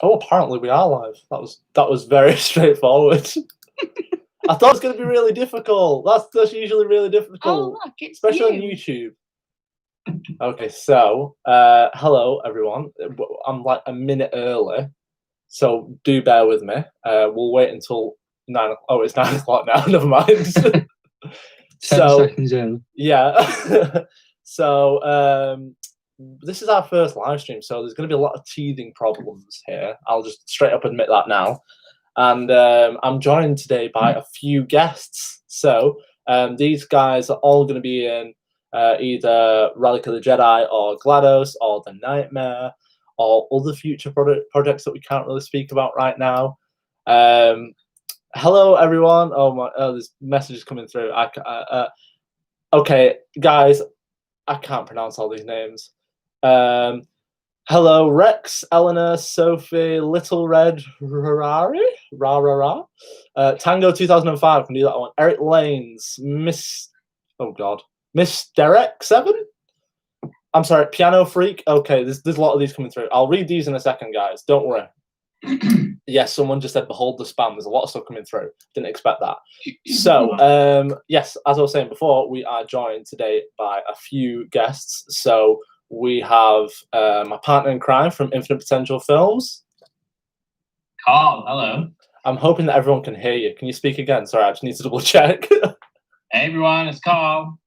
Oh, apparently we are live. That was very straightforward. I thought it was going to be really difficult. That's usually really difficult. Oh, look, it's especially you. on YouTube. Okay, so hello everyone. I'm like a minute early, so do bear with me. We'll wait until 9. Oh, it's 9 o'clock now. Never mind. 10 seconds early. Yeah. So this is our first live stream, so there's going to be a lot of teething problems here. I'll just straight up admit that now. And I'm joined today by a few guests. So these guys are all going to be in either Relic of the Jedi or GLaDOS or The Nightmare or other future projects that we can't really speak about right now. Hello, everyone. Oh, there's messages coming through. Okay, guys, I can't pronounce all these names. Hello, Rex, Eleanor, Sophie, Little Red, Rarari, Tango 2005, can do that one. Eric Lanes, Miss Derek 7. I'm sorry, Piano Freak. Okay, there's a lot of these coming through. I'll read these in a second, guys. Don't worry. Yes, someone just said, "Behold the spam." There's a lot of stuff coming through. Didn't expect that. So, yes, as I was saying before, we are joined today by a few guests. So we have my partner in crime from Infinite Potential Films, Carl. Hello. I'm hoping that everyone can hear you. Can you speak again? Sorry, I just need to double check. Hey everyone, it's Carl.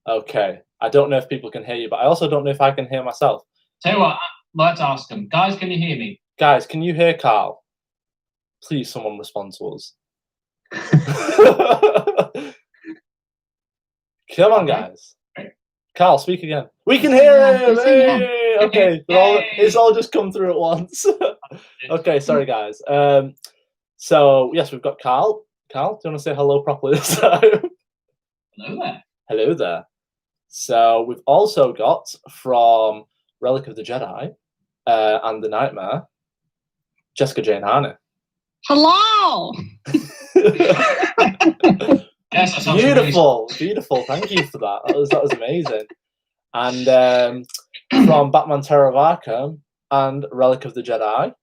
Okay. I don't know if people can hear you, but I also don't know if I can hear myself. Tell you what, let's ask them. Guys, can you hear me? Guys, can you hear Carl? Please, someone respond to us. Come on, guys. Carl, speak again. We can hear him! Hey! Okay, it's all just come through at once. Okay, sorry, guys. So, yes, we've got Carl. Carl, do you want to say hello properly this time? Hello there. Hello there. So, we've also got from Relic of the Jedi and The Nightmare, Jessica Jane Harney. Hello! Yes, Beautiful. Thank you for that. That was amazing. And from Batman Terror of Arkham and Relic of the Jedi,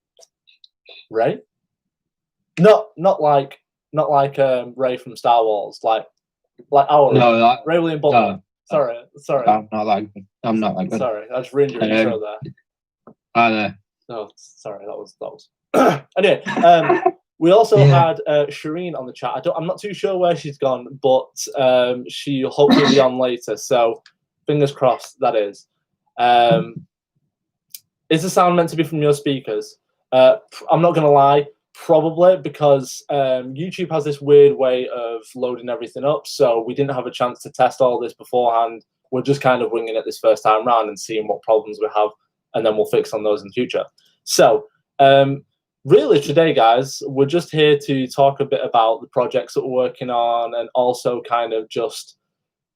Ray. Not like Ray from Star Wars, like our Ray William Butler. Sorry. I'm not like that. Sorry, I just ruined your intro there. No, sorry, that was. Anyway, we also had Shireen on the chat. I'm not too sure where she's gone, but she'll hopefully be on later. So fingers crossed. That is. Is the sound meant to be from your speakers? I'm not gonna lie, probably, because YouTube has this weird way of loading everything up. So we didn't have a chance to test all this beforehand. We're just kind of winging it this first time round and seeing what problems we have, and then we'll fix on those in the future. So. Really today, guys, we're just here to talk a bit about the projects that we're working on and also kind of just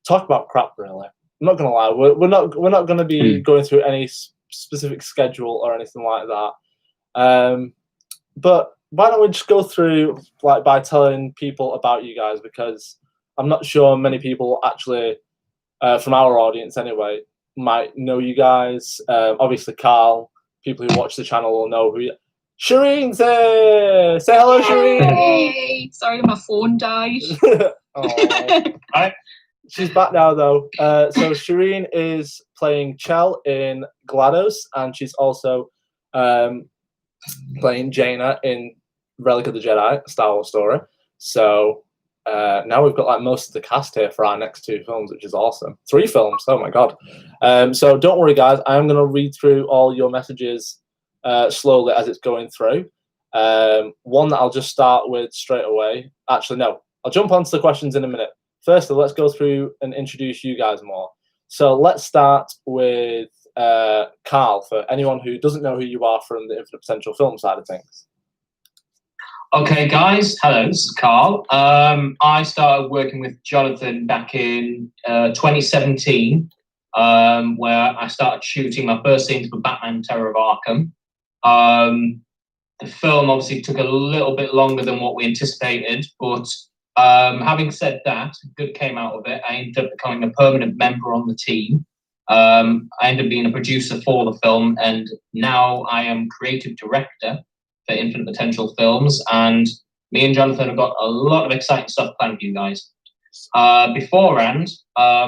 talk about crap, really. I'm not going to lie, we're not going to be going through any specific schedule or anything like that. But why don't we just go through by telling people about you guys, because I'm not sure many people actually, from our audience anyway, might know you guys. Obviously, Carl, people who watch the channel will know who you are. Shireen's here! Say hello, Shireen! Hey! Sorry, my phone died. Right. She's back now, though. So Shireen is playing Chell in GLaDOS, and she's also playing Jaina in Relic of the Jedi, Star Wars story. So now we've got most of the cast here for our next 2 films, which is awesome. 3 films, oh my god. So don't worry, guys. I'm going to read through all your messages slowly as it's going through. One that I'll just start with straight away. Actually, no, I'll jump onto the questions in a minute. Firstly, let's go through and introduce you guys more. So let's start with Carl, for anyone who doesn't know who you are from the Infinite Potential film side of things. Okay, guys. Hello, this is Carl. I started working with Jonathan back in 2017, where I started shooting my first scenes for Batman Terror of Arkham. The film obviously took a little bit longer than what we anticipated, but having said that, good came out of it. I ended up becoming a permanent member on the team. I ended up being a producer for the film, and now I am creative director. for Infinite Potential Films, and me and Jonathan have got a lot of exciting stuff planned for you guys. Beforehand, I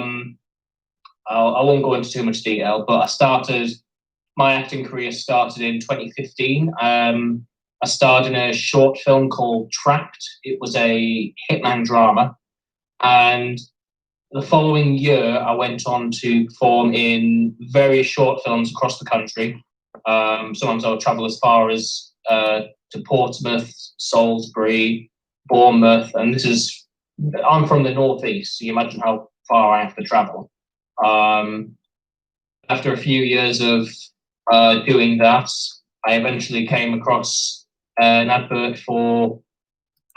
won't go into too much detail, but my acting career started in 2015. I starred in a short film called Trapped. It was a hitman drama. And the following year, I went on to perform in various short films across the country. Sometimes I would travel as far as to Portsmouth, Salisbury, Bournemouth, and I'm from the northeast, so you imagine how far I have to travel. After a few years of doing that, I eventually came across an advert for,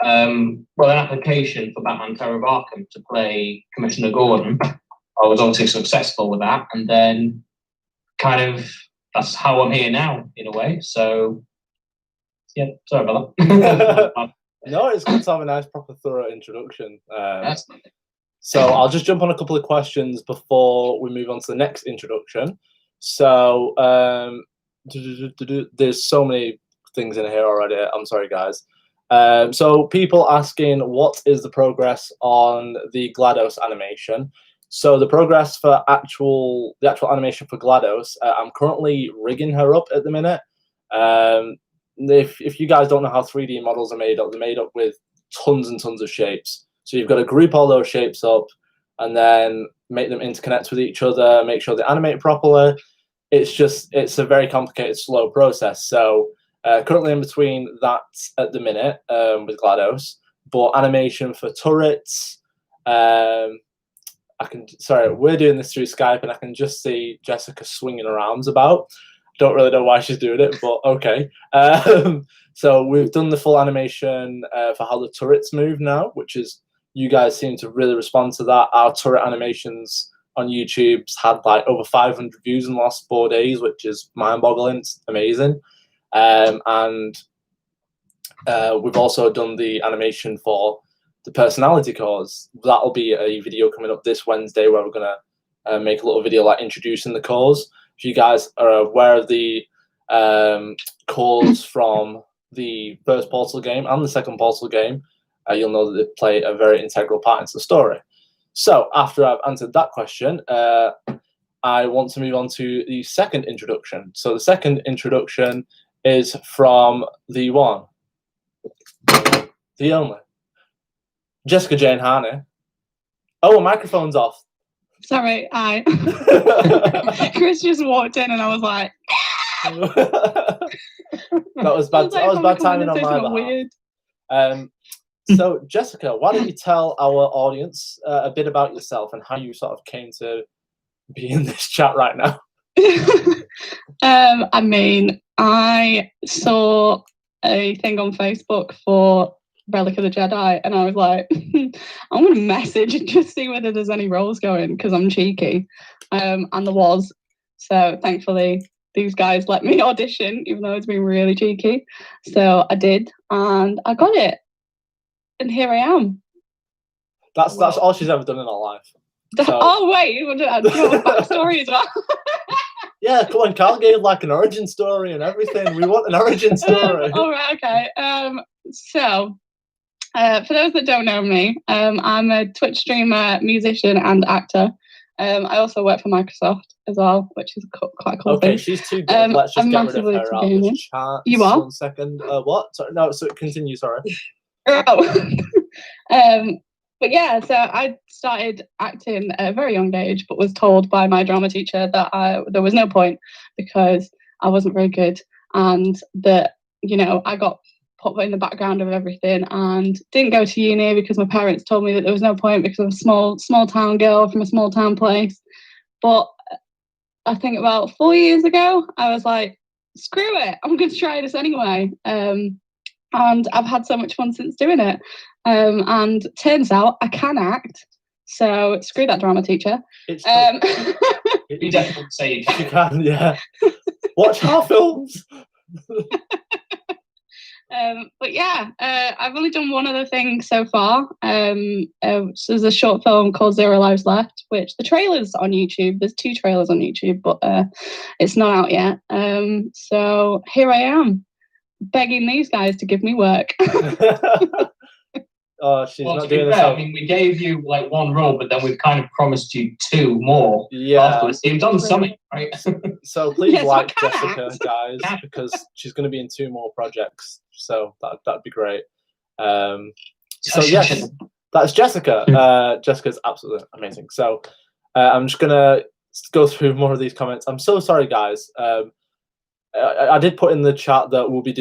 an application for Batman Terror of Arkham to play Commissioner Gordon. I was obviously successful with that, and then that's how I'm here now, in a way. So, yeah, sorry about that. No, it's good to have a nice, proper, thorough introduction. Yes. So I'll just jump on a couple of questions before we move on to the next introduction. So there's so many things in here already. I'm sorry, guys. So people asking, what is the progress on the GLaDOS animation? So the progress for the actual animation for GLaDOS, I'm currently rigging her up at the minute. If you guys don't know how 3D models are made up, they're made up with tons and tons of shapes. So you've got to group all those shapes up and then make them interconnect with each other, make sure they animate properly. It's a very complicated, slow process. So currently in between that at the minute with GLaDOS, but animation for turrets, we're doing this through Skype and I can just see Jessica swinging her arms about. Don't really know why she's doing it, but okay. So we've done the full animation for how the turrets move now, which is, you guys seem to really respond to that. Our turret animations on YouTube's had like over 500 views in the last 4 days, which is mind-boggling. It's amazing. And we've also done the animation for the personality cores. That'll be a video coming up this Wednesday where we're going to make a little video like introducing the cores. If you guys are aware of the cores from the first Portal game and the second Portal game, you'll know that they play a very integral part into the story. So after I've answered that question, I want to move on to the second introduction. So the second introduction is from the one, the only, Jessica Jane Harney. Oh, a microphone's off. Sorry, Chris just walked in and I was like, that was bad. That was bad timing on my behalf. So Jessica, why don't you tell our audience a bit about yourself and how you sort of came to be in this chat right now? I mean, I saw a thing on Facebook for Relic of the Jedi, and I was like, I'm going to message and just see whether there's any roles going, because I'm cheeky. And there was. So thankfully, these guys let me audition, even though it's been really cheeky. So I did, and I got it. And here I am. That's all she's ever done in her life. So. Oh, wait, you want to add a backstory as well? Yeah, come on, Carl gave like an origin story and everything. We want an origin story. All right, okay. So, for those that don't know me, I'm a Twitch streamer, musician, and actor. I also work for Microsoft as well, which is quite a cool thing. Okay, she's too good. Let's just get rid of her out of the chat. You are? 1 second. What? Sorry, no, so continue, sorry. But yeah, so I started acting at a very young age, but was told by my drama teacher that there was no point because I wasn't very good, and that, you know, I got put in the background of everything and didn't go to uni because my parents told me that there was no point because I'm a small town girl from a small town place. But I think about 4 years ago, I was like, screw it, I'm going to try this anyway. And I've had so much fun since doing it. And turns out I can act. So screw that drama teacher. It's You definitely say you can. You can, yeah. Watch our films. But yeah, I've only done one other thing so far. So there's a short film called 0 Lives Left, which the trailer's on YouTube. There's 2 trailers on YouTube, but it's not out yet. So here I am. begging these guys to give me work. Oh, she's Well, not to be doing this. fair, I mean, we gave you like one role, but then we've kind of promised you 2 more. Yeah. Afterwards. You've done something, right? So please Yes, like what Jessica, kind? guys, because she's going to be in 2 more projects. So that'd be great. So yes, that's Jessica. Jessica's absolutely amazing. So I'm just gonna go through more of these comments. I'm so sorry, guys. I did put in the chat that we'll be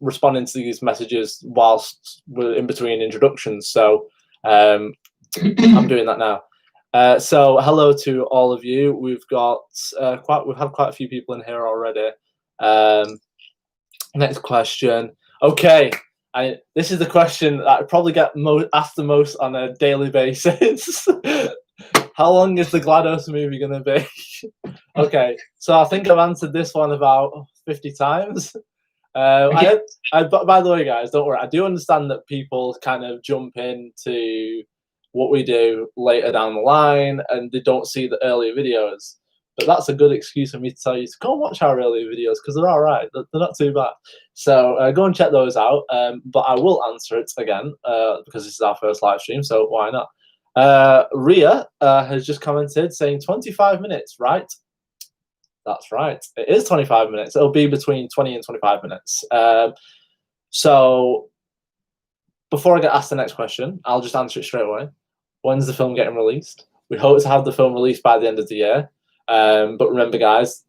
responding to these messages whilst we're in between introductions. So I'm doing that now. So hello to all of you. We've had quite a few people in here already. Next question. Okay. This is the question that I probably get asked the most on a daily basis. How long is the GLaDOS movie going to be? Okay, so I think I've answered this one about 50 times. By the way, guys, don't worry. I do understand that people kind of jump into what we do later down the line and they don't see the earlier videos. But that's a good excuse for me to tell you to go and watch our earlier videos because they're all right. They're not too bad. So go and check those out. But I will answer it again because this is our first live stream, so why not? Ria has just commented saying 25 minutes, right? That's right. It is 25 minutes. It'll be between 20 and 25 minutes. So before I get asked the next question, I'll just answer it straight away. When's the film getting released? We hope to have the film released by the end of the year. But remember, guys,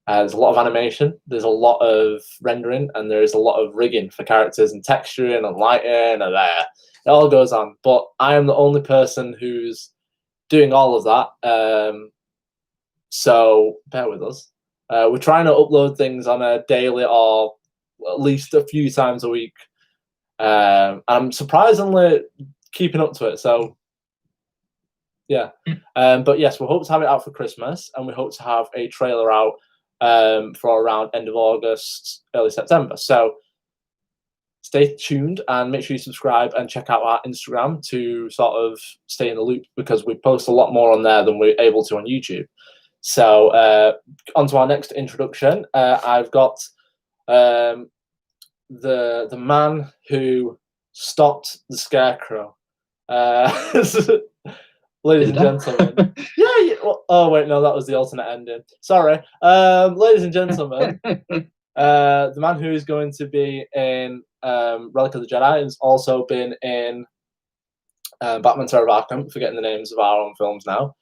there's a lot of animation, there's a lot of rendering, and there's a lot of rigging for characters and texturing and lighting and it all goes on. But I am the only person who's doing all of that. So bear with us. We're trying to upload things on a daily or at least a few times a week. I'm surprisingly keeping up to it. So yeah. But yes, we hope to have it out for Christmas, and we hope to have a trailer out for around end of August, early September. So stay tuned and make sure you subscribe and check out our Instagram to sort of stay in the loop because we post a lot more on there than we're able to on YouTube. So on to our next introduction. I've got the man who stopped the Scarecrow. Ladies and gentlemen. Yeah. Well, oh wait, no, that was the alternate ending. Sorry. Ladies and gentlemen, the man who is going to be in Relic of the Jedi has also been in Batman Terror of Arkham. Forgetting the names of our own films now.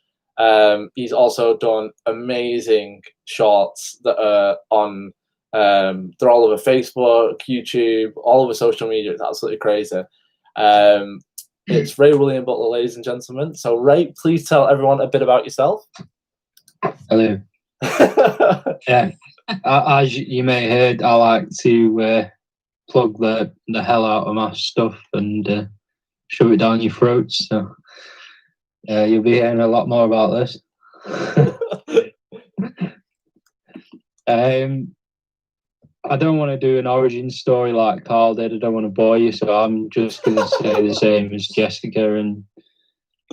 He's also done amazing shorts that are on. They're all over Facebook, YouTube, all over social media. It's absolutely crazy. It's Ray William Butler, ladies and gentlemen. So, Ray, please tell everyone a bit about yourself. Hello. Yeah, as you may have heard, I like to plug the hell out of my stuff and shove it down your throats. So you'll be hearing a lot more about this. I don't want to do an origin story like Carl did. I don't want to bore you, so I'm just going to say the same as Jessica.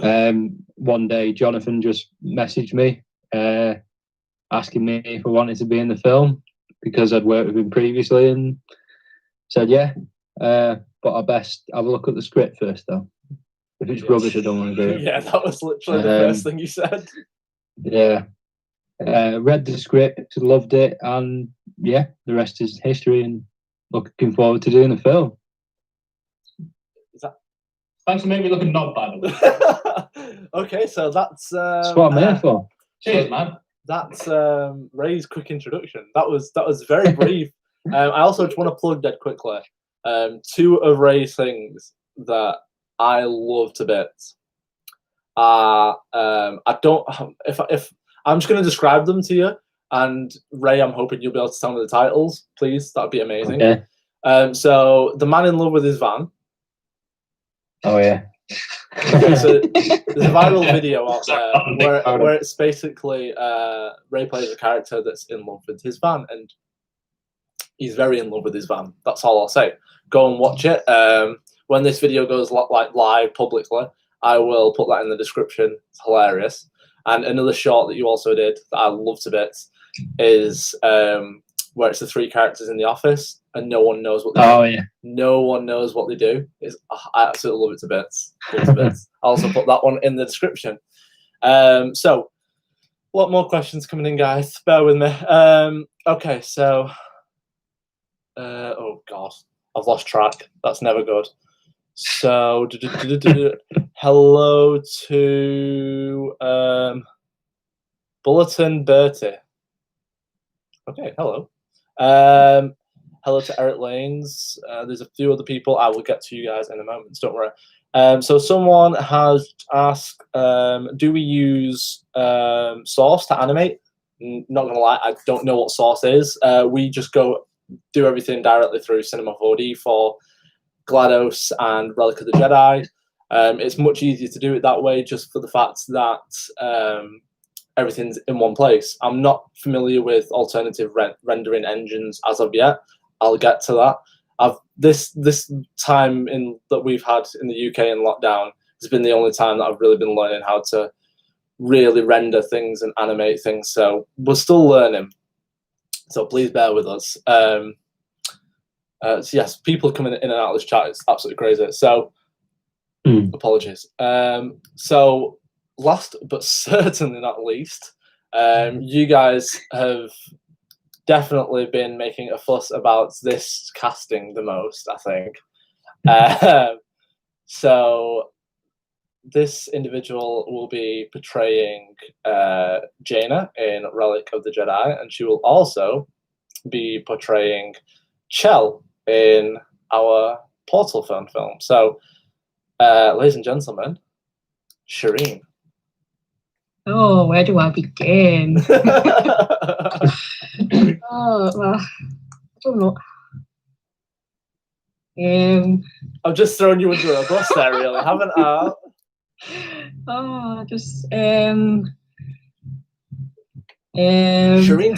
And one day, Jonathan just messaged me asking me if I wanted to be in the film because I'd worked with him previously, and said yeah. But I best have a look at the script first, though. If it's rubbish, I don't want to do it. Yeah, that was literally the first thing you said. Yeah. Read the script, loved it, and yeah, the rest is history, and looking forward to doing the film. Thanks for making me look a knob, by the way. Okay, so that's what I'm here for. Cheers, man. That's Ray's quick introduction. That was very brief. I also just want to plug dead quickly. 2 of Ray's things that I love to bits are I don't if I'm just going to describe them to you, and Ray, I'm hoping you'll be able to tell me the titles, please. That'd be amazing. Okay. So, The Man in Love with His Van. Oh yeah. Okay, so there's a viral video out there where it's basically Ray plays a character that's in love with his van, and he's very in love with his van. That's all I'll say. Go and watch it. When this video goes live publicly, I will put that in the description. It's hilarious. And another short that you also did that I love to bits is where it's the 3 characters in the office, and no one knows what they Oh do. yeah. No one knows what they do. I absolutely love it to bits. Love it to bits. I'll also put that one in the description. So, a lot more questions coming in, guys. Bear with me. Okay, so, oh god, I've lost track. That's never good. So, hello to Bulletin Bertie. Okay, hello. Hello to Eric Lanes. There's a few other people. I will get to you guys in a moment. Don't worry. So someone has asked, do we use Source to animate? Not gonna lie, I don't know what Source is. We just do everything directly through Cinema 4D for GLaDOS and Relic of the Jedi. It's much easier to do it that way, just for the fact that everything's in one place. I'm not familiar with alternative rendering engines as of yet. I'll get to that. This time that we've had in the UK in lockdown has been the only time that I've really been learning how to really render things and animate things. So we're still learning. So please bear with us. So yes, people coming in and out of this chat, it's absolutely crazy. So apologies. So last but certainly not least, you guys have definitely been making a fuss about this casting the most, I think. So this individual will be portraying Jaina in Relic of the Jedi, and she will also be portraying Chell in our Portal film. So, ladies and gentlemen, Shireen. Oh, where do I begin? Oh, well, I don't know. I've just thrown you under a bus there, really, haven't I? Oh, just Shireen's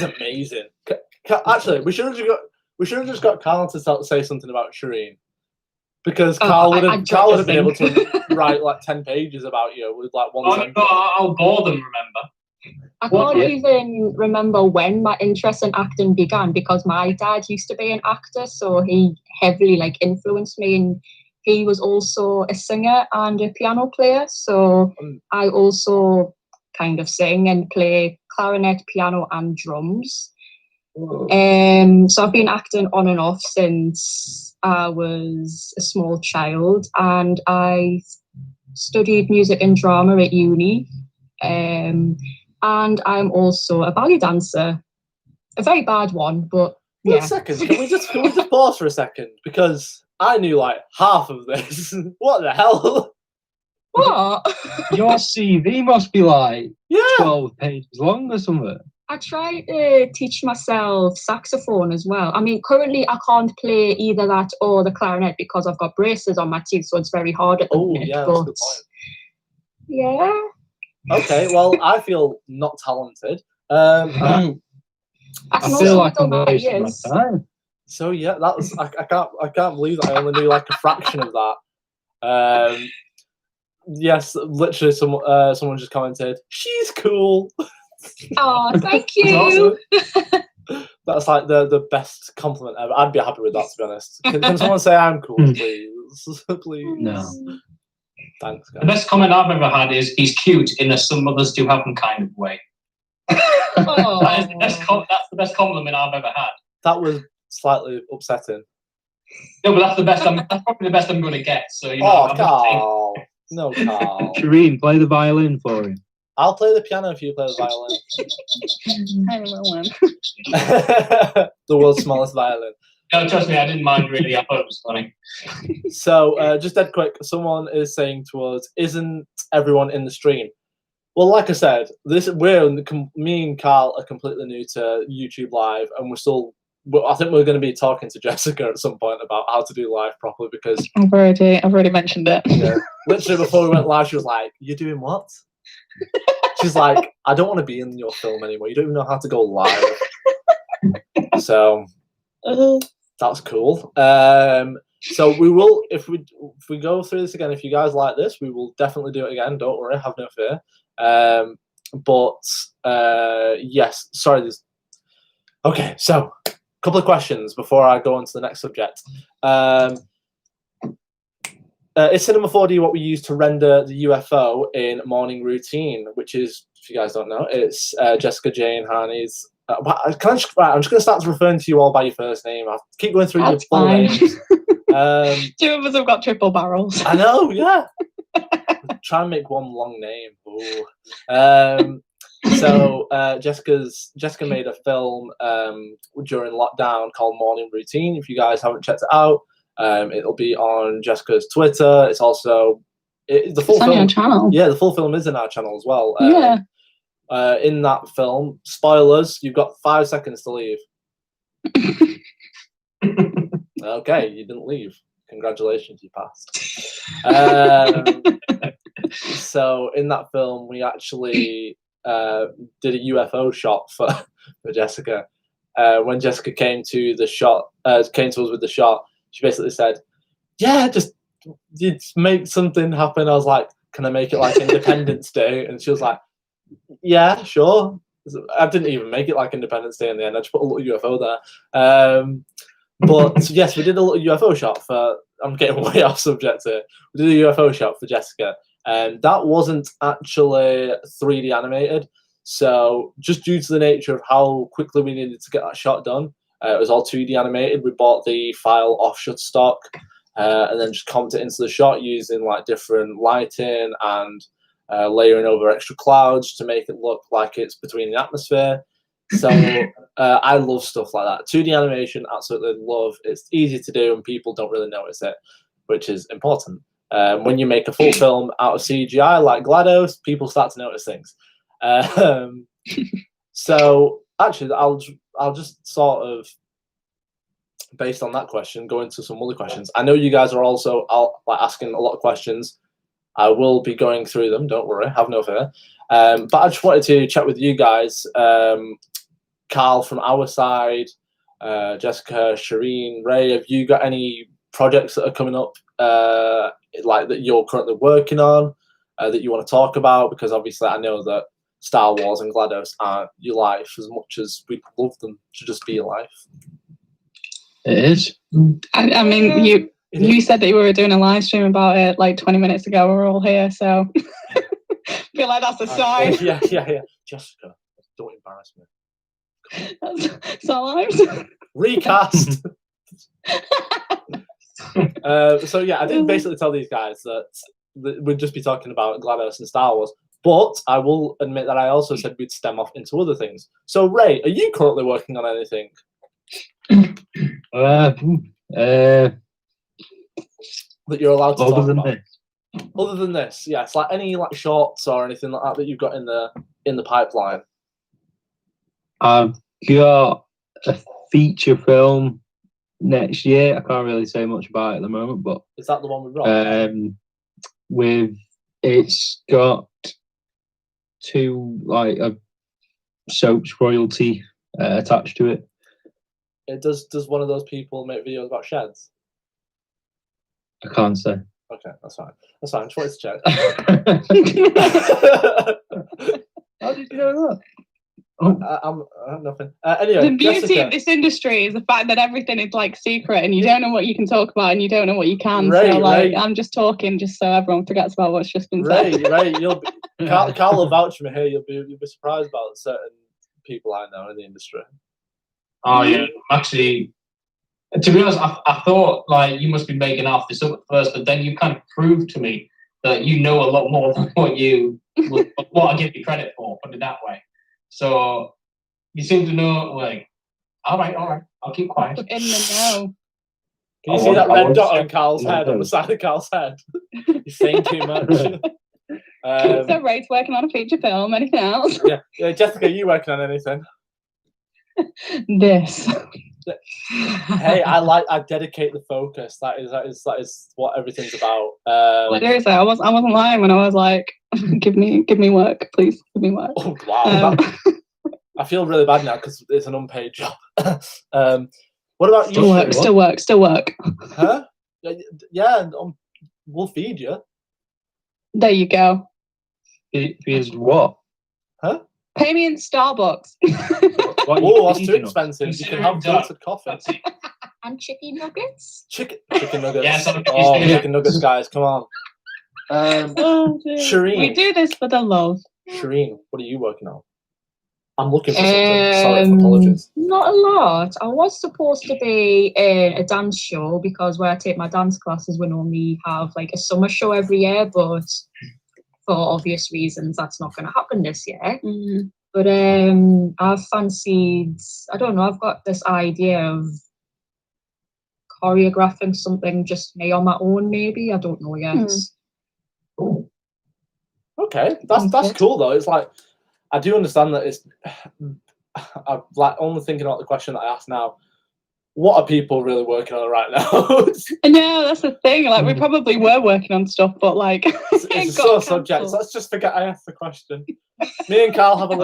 amazing. Actually, we should have just got Carl to say something about Shireen, because Carl would have been able to write like 10 pages about you with like one sentence. I'll bore them. Remember. I can't even remember when my interest in acting began, because my dad used to be an actor, so he heavily influenced me, and he was also a singer and a piano player, so I also kind of sing and play clarinet, piano and drums. So I've been acting on and off since I was a small child, and I studied music and drama at uni. And I'm also a ballet dancer, a very bad one, but yeah. Wait a second, can we just pause for a second, because I knew like half of this. What the hell? What? Your CV must be like 12 pages long or something. I try to teach myself saxophone as well. I mean, currently I can't play either that or the clarinet because I've got braces on my teeth, so it's very hard at the minute. Yeah, but that's a good point. Yeah. Okay, well, I feel not talented. I feel like I'm wasting my time. So yeah, that was I can't believe that I only knew like a fraction of that. Yes, literally, someone just commented, "She's cool." Oh, thank you. That's like the best compliment ever. I'd be happy with that, to be honest. Can someone say I'm cool, please? Please. No. Thanks, guys. The best comment I've ever had is he's cute in a some mothers do have them kind of way. Oh. That's the best compliment I've ever had. That was slightly upsetting. No, but that's probably the best I'm going to get. So Carl. No, Carl. Shireen, play the violin for him. I'll play the piano if you play the violin. The world's smallest violin. No, trust me, I didn't mind really. I thought it was funny. So, just dead quick, someone is saying to us, "Isn't everyone in the stream?" Well, like I said, me and Carl are completely new to YouTube Live, and I think we're going to be talking to Jessica at some point about how to do live properly, because I've already mentioned it. Yeah, literally before we went live, she was like, "You're doing what?" She's like, "I don't want to be in your film anymore. You don't even know how to go live." So that's cool. So we will, if we go through this again, if you guys like this, we will definitely do it again. Don't worry, have no fear. But yes, sorry. Okay, so couple of questions before I go on to the next subject. Is Cinema 4D what we use to render the UFO in Morning Routine, which is, if you guys don't know, it's Jessica Jane Harney's. I'm just going to start referring to you all by your first name. I'll keep going through That's your full fine. names. 2 of us have got triple barrels. I know, yeah. Try and make one long name. Ooh. So Jessica made a film during lockdown called Morning Routine. If you guys haven't checked it out, it'll be on Jessica's Twitter. It's also the full film. On your channel. Yeah, the full film is in our channel as well. Yeah. In that film, spoilers, you've got 5 seconds to leave. Okay, you didn't leave. Congratulations, you passed. So in that film, we actually did a UFO shot for Jessica. When Jessica came to us with the shot, she basically said, "Yeah, just make something happen." I was like, "Can I make it like Independence Day?" And she was like, "Yeah, sure." I didn't even make it like Independence Day in the end. I just put a little UFO there. But yes, we did a little UFO shot for. I'm getting way off subject here. We did a UFO shot for Jessica, and that wasn't actually 3D animated. So just due to the nature of how quickly we needed to get that shot done, it was all 2D animated. We bought the file off Shutterstock, and then just comped it into the shot using like different lighting and layering over extra clouds to make it look like it's between the atmosphere. So I love stuff like that. 2D animation, absolutely love. It's easy to do and people don't really notice it, which is important. When you make a full film out of CGI like GLaDOS, people start to notice things. So actually, I'll just sort of, based on that question, go into some other questions. I know you guys are also asking a lot of questions. I will be going through them. Don't worry, have no fear. But I just wanted to chat with you guys. Carl from our side, Jessica, Shireen, Ray, have you got any projects that are coming up like that you're currently working on that you want to talk about? Because obviously I know that Star Wars and GLaDOS aren't your life as much as we'd love them to just be your life. It is. I mean, you said that you were doing a live stream about it like 20 minutes ago. We're all here, so I feel like that's a sign. Yeah. Jessica, don't embarrass me. That's all I'm saying. Recast. So yeah, I did basically tell these guys that we'd just be talking about GLaDOS and Star Wars, but I will admit that I also said we'd stem off into other things. So Ray, are you currently working on anything? That you're allowed to talk about? Other than this, yeah, it's like any like shorts or anything like that you've got in the pipeline. I've got a feature film next year. I can't really say much about it at the moment, but is that the one with Rob? It's got 2 like a soaps royalty attached to it. Does one of those people make videos about sheds? I can't say. Okay, that's fine. That's fine. Just wanted to check. How did you know that? I have nothing. Anyway, the beauty Jessica, of this industry is the fact that everything is like secret, and you don't know what you can talk about, and you don't know what you can. Ray, so like, Ray. I'm just talking, just so everyone forgets about what's just been said. Ray, you'll be, Carl will vouch for me here. You'll be surprised about certain people I know in the industry. Oh yeah, actually, to be honest, I thought like you must be making off this up at first, but then you kind of proved to me that you know a lot more than what I give you credit for. Put it that way. So you seem to know. Like, all right, I'll keep quiet. In the know. Can you see that red dot on Carl's head, on the side of Carl's head? He's saying too much. So Ray's working on a feature film. Anything else? Yeah. Jessica, are you working on anything? This. Hey, I dedicate the focus. That is what everything's about. Seriously, I wasn't lying when I was like, give me work, please, give me work. Oh wow. I feel really bad now because it's an unpaid job. What about you? Still work. Huh? Yeah, we'll feed you. There you go. It is what? Huh? Pay me in Starbucks. What Oh, that's too eating us? expensive. You can have filtered coffee. That's it. And chicken nuggets. Chicken nuggets. Yeah, so oh, you do chicken nuggets, guys. Come on. Oh, dear. Shireen. We do this for the love. Shireen, what are you working on? I'm looking for something. Sorry for apologies. Not a lot. I was supposed to be in a dance show because where I take my dance classes, we normally have like a summer show every year, but for obvious reasons, that's not going to happen this year. Mm. But I've fancied, I don't know, I've got this idea of choreographing something just me on my own, maybe. I don't know yet. Cool. Okay, that's cool though. It's like I do understand that it's. I'm like only thinking about the question that I asked now. What are people really working on right now? I know, that's the thing. Like, we probably were working on stuff, but like, it's it a got sore subject. cancelled. So let's just forget I asked the question. Me and Carl have a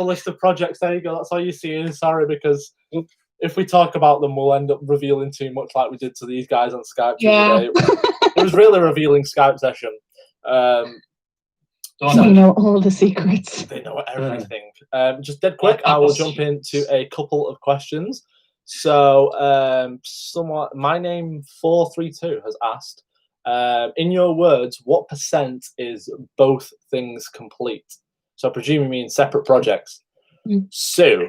list of projects. There you go. That's all you see. Sorry, because if we talk about them, we'll end up revealing too much, like we did to these guys on Skype the other day. It was really a revealing Skype session. So we know all the secrets. They know everything. Just dead quick, I will jump into a couple of questions. So, my name 432 has asked, in your words, what percent is both things complete? So, I presume you mean separate projects. So,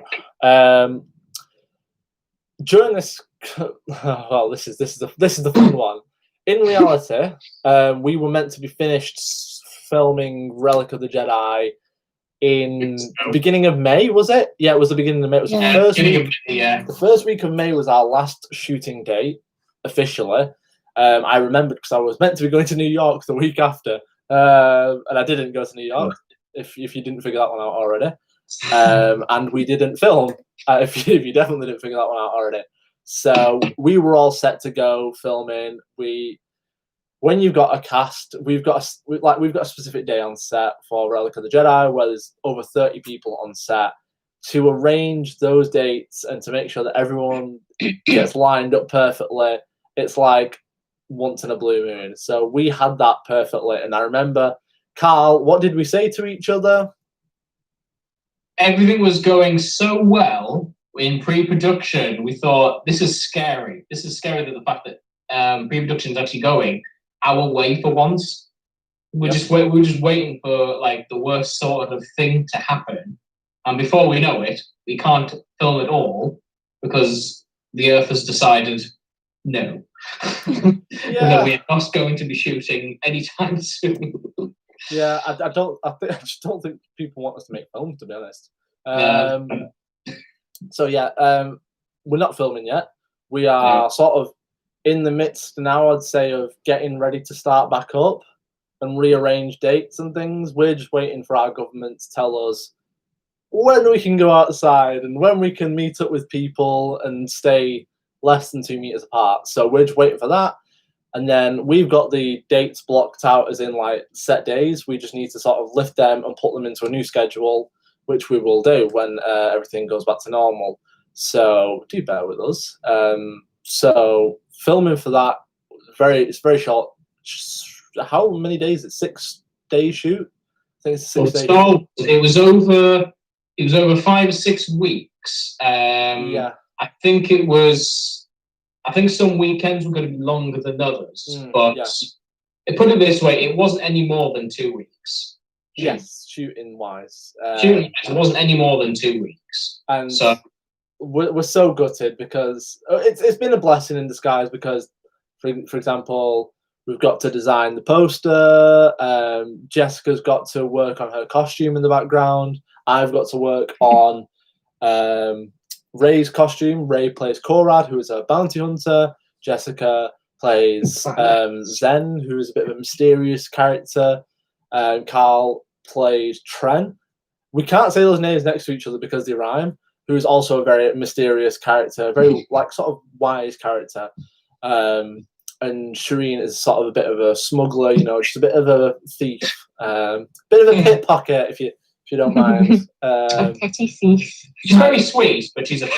during this, well, this is the fun one. In reality, we were meant to be finished filming Relic of the Jedi in the beginning of May, was it? Yeah, it was the beginning of May. It was the first week. The first week of May was our last shooting date, officially. I remembered because I was meant to be going to New York the week after, and I didn't go to New York, if you didn't figure that one out already. And we didn't film, if you definitely didn't figure that one out already. So we were all set to go filming. When you've got a cast, we've got a specific day on set for Relic of the Jedi where there's over 30 people on set. To arrange those dates and to make sure that everyone gets lined up perfectly, it's like once in a blue moon. So we had that perfectly. And I remember, Carl, what did we say to each other? Everything was going so well in pre-production. We thought, this is scary. This is scary that the fact that pre-production is actually going our way for once. We're just waiting for like the worst sort of thing to happen, and before we know it, we can't film at all because the Earth has decided no, that we are not going to be shooting anytime soon. Yeah, I just don't think people want us to make films, to be honest. So we're not filming yet. We are sort of in the midst now, I'd say, of getting ready to start back up and rearrange dates and things. We're just waiting for our government to tell us when we can go outside and when we can meet up with people and stay less than 2 meters apart. So we're just waiting for that. And then we've got the dates blocked out as in like set days. We just need to sort of lift them and put them into a new schedule, which we will do when everything goes back to normal. So do bear with us. So filming for that, it's very short. How many days? It's 6 days shoot. I think it's 6 days. So it was over 5 or 6 weeks. Yeah. I think some weekends were going to be longer than others, but put it this way, it wasn't any more than 2 weeks. Yes, shooting wise. It wasn't any more than 2 weeks. And so we're so gutted because it's been a blessing in disguise because, for example, we've got to design the poster. Jessica's got to work on her costume in the background. I've got to work on Rey's costume. Rey plays Korad, who is a bounty hunter. Jessica plays Zen, who is a bit of a mysterious character. Carl plays Tren. We can't say those names next to each other because they rhyme. Who is also a very mysterious character, very like sort of wise character. And Shireen is sort of a bit of a smuggler, just a bit of a thief, bit of a pickpocket, if you don't mind. A petty thief. She's very sweet, but she's a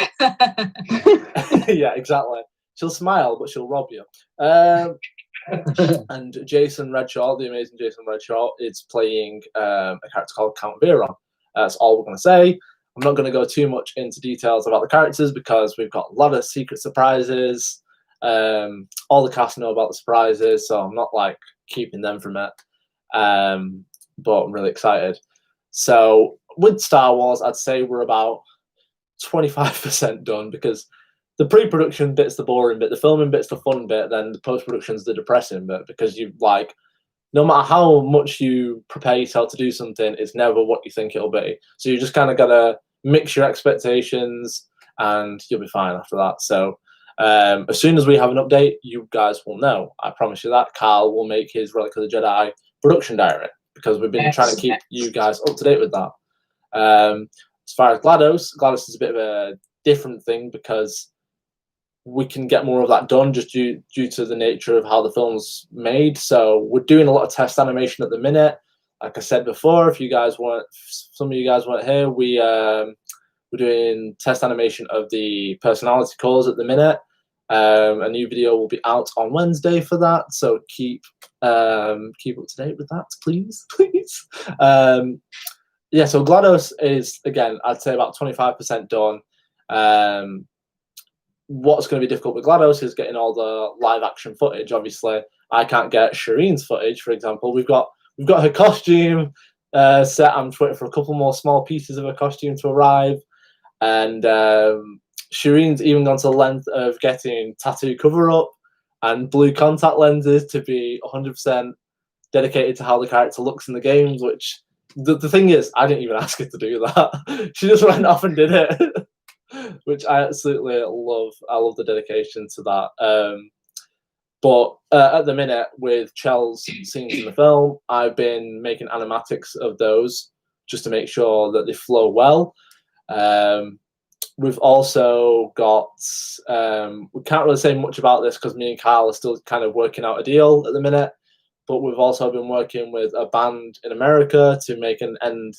yeah, exactly. She'll smile, but she'll rob you. And Jason Redshaw, the amazing Jason Redshaw, is playing a character called Count Veron. That's all we're going to say. I'm not going to go too much into details about the characters because we've got a lot of secret surprises. All the cast know about the surprises, so I'm not like keeping them from it. But I'm really excited. So with Star Wars, I'd say we're about 25% done because the pre-production bit's the boring bit, the filming bit's the fun bit, then the post-production's the depressing bit because you like, no matter how much you prepare yourself to do something, it's never what you think it'll be. So you just kind of got to mix your expectations and you'll be fine after that. So as soon as we have an update, you guys will know. I promise you that. Carl will make his Relic of the Jedi production diary because we've been trying to keep you guys up to date with that. As far as GLaDOS is a bit of a different thing because we can get more of that done just due to the nature of how the film's made. So we're doing a lot of test animation at the minute. Like I said before, some of you guys weren't here, we're doing test animation of the personality cores at the minute. A new video will be out on Wednesday for that, so keep up to date with that, please. Yeah, so GLaDOS is, again, I'd say about 25% done. What's going to be difficult with GLaDOS is getting all the live action footage. Obviously, I can't get Shireen's footage, for example. We've got her costume set. I'm waiting for a couple more small pieces of her costume to arrive, and Shireen's even gone to the length of getting tattoo cover up and blue contact lenses to be 100% dedicated to how the character looks in the games. Which the thing is, I didn't even ask her to do that. She just went off and did it. Which I absolutely love. I love the dedication to that. But at the minute, with Chel's scenes in the film, I've been making animatics of those just to make sure that they flow well. We've also got, we can't really say much about this because me and Kyle are still kind of working out a deal at the minute, but we've also been working with a band in America to make an end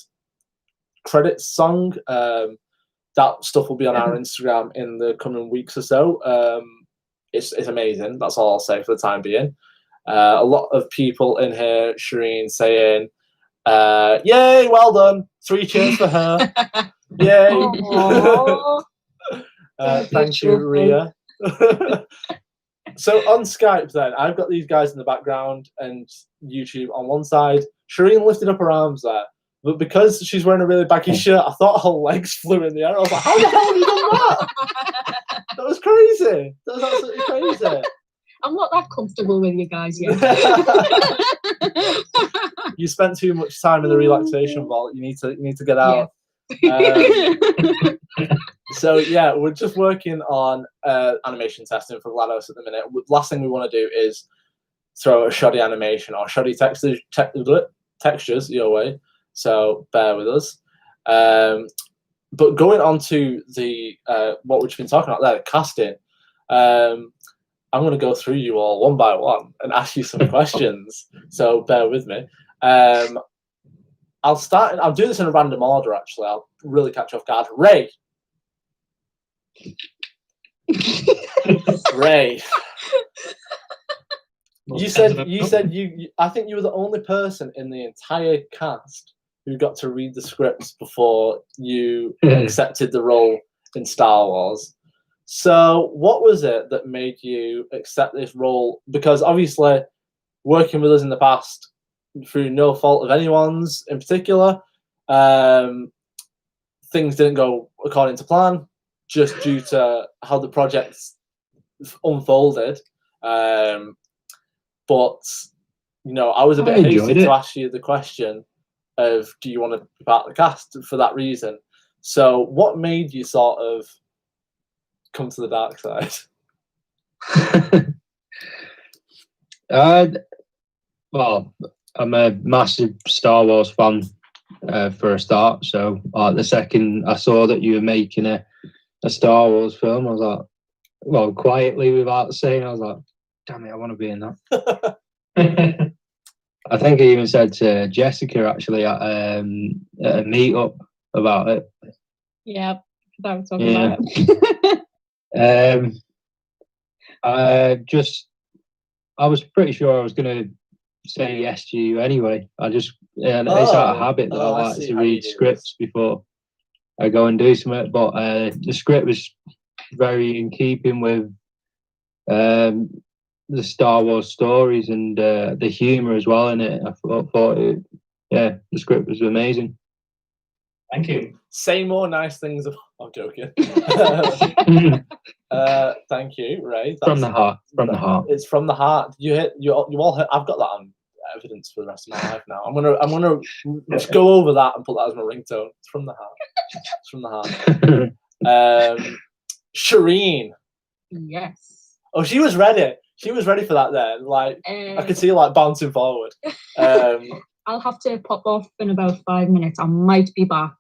credits song. That stuff will be on our Instagram in the coming weeks or so. It's amazing. That's all I'll say for the time being. A lot of people in here, Shireen, saying, yay, well done. 3 cheers for her. Yay. Thank you, Ria. So on Skype then, I've got these guys in the background and YouTube on one side. Shireen lifted up her arms there. But because she's wearing a really baggy shirt, I thought her legs flew in the air. I was like, how the hell have you done that? That was crazy. That was absolutely crazy. I'm not that comfortable with you guys yet. You spent too much time in the relaxation vault. You need to get out. So yeah, we're just working on animation testing for GLaDOS at the minute. Last thing we want to do is throw a shoddy animation or shoddy textures your way. So bear with us. But going on to the what we've been talking about there, casting. I'm going to go through you all one by one and ask you some questions. So bear with me. I'll do this in a random order. Actually, I'll really catch you off guard. Ray. Ray. You said I think you were the only person in the entire cast who got to read the scripts before you accepted the role in Star Wars. So what was it that made you accept this role? Because obviously working with us in the past through no fault of anyone's in particular, things didn't go according to plan just due to how the project unfolded. But I was a bit hasty to ask you the question of, do you want to be part of the cast for that reason? So what made you sort of come to the dark side? Well, I'm a massive Star Wars fan for a start. So the second I saw that you were making a Star Wars film, I was like, well, quietly without saying, I was like, damn it, I want to be in that. I think I even said to Jessica actually at a meetup about it. Yeah, I was talking about it. I was pretty sure I was going to say yes to you anyway. It's out of habit that I like to read scripts before. go and do something. But the script was very in keeping with the Star Wars stories and the humor as well in it. I thought the script was amazing. Thank you. Say more nice things. I'm joking. Thank you, Ray. From the heart. From the heart. It's from the heart. You all heard. I've got that on evidence for the rest of my life now. I'm gonna just go over that and put that as my ringtone. It's from the heart. It's from the heart. Shireen. Yes. Oh, she was ready. She was ready for that then. Like I could see her like bouncing forward. I'll have to pop off in about 5 minutes. I might be back.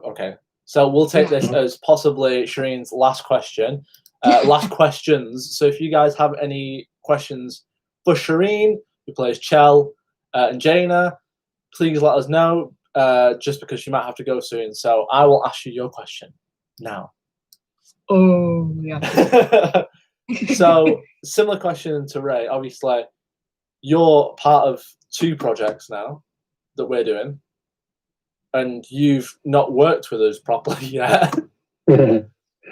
Okay. So we'll take this as possibly Shireen's last question. Last questions. So if you guys have any questions for Shireen, who plays Chell, and Jaina, please let us know, just because she might have to go soon. So I will ask you your question now. Oh, yeah. So similar question to Ray. Obviously, you're part of 2 projects now that we're doing, and you've not worked with us properly yet.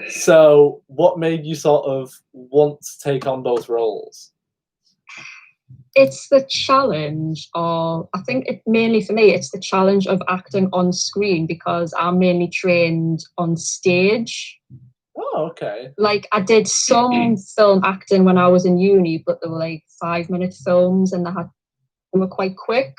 So what made you sort of want to take on both roles? It's the challenge of, I think mainly for me, it's the challenge of acting on screen, because I'm mainly trained on stage. Oh, okay. Like I did some film acting when I was in uni, but they were like 5-minute films and they were quite quick.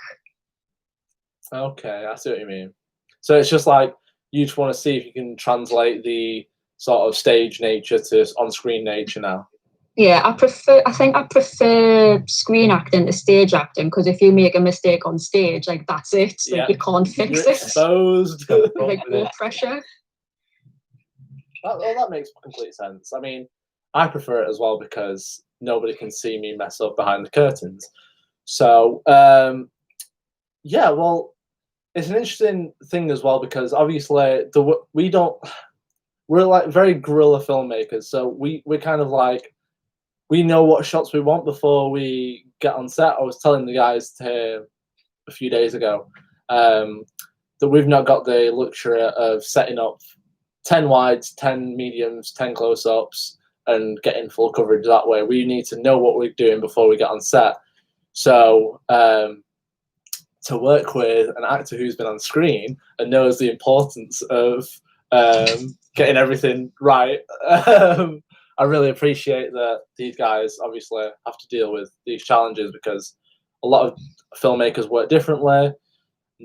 Okay, I see what you mean. So it's just like you just want to see if you can translate the sort of stage nature to on-screen nature now. Yeah, I think I prefer screen acting to stage acting, because if you make a mistake on stage, like that's it. Like you can't fix You're it. Exposed. Like no pressure. That makes complete sense. I mean, I prefer it as well because nobody can see me mess up behind the curtains. So, yeah, well, it's an interesting thing as well because obviously we're like very guerrilla filmmakers. So we're kind of like, we know what shots we want before we get on set. I was telling the guys here a few days ago that we've not got the luxury of setting up 10 wides, 10 mediums, 10 close-ups, and getting full coverage that way. We need to know what we're doing before we get on set. So to work with an actor who's been on screen and knows the importance of getting everything right, I really appreciate that these guys obviously have to deal with these challenges because a lot of filmmakers work differently.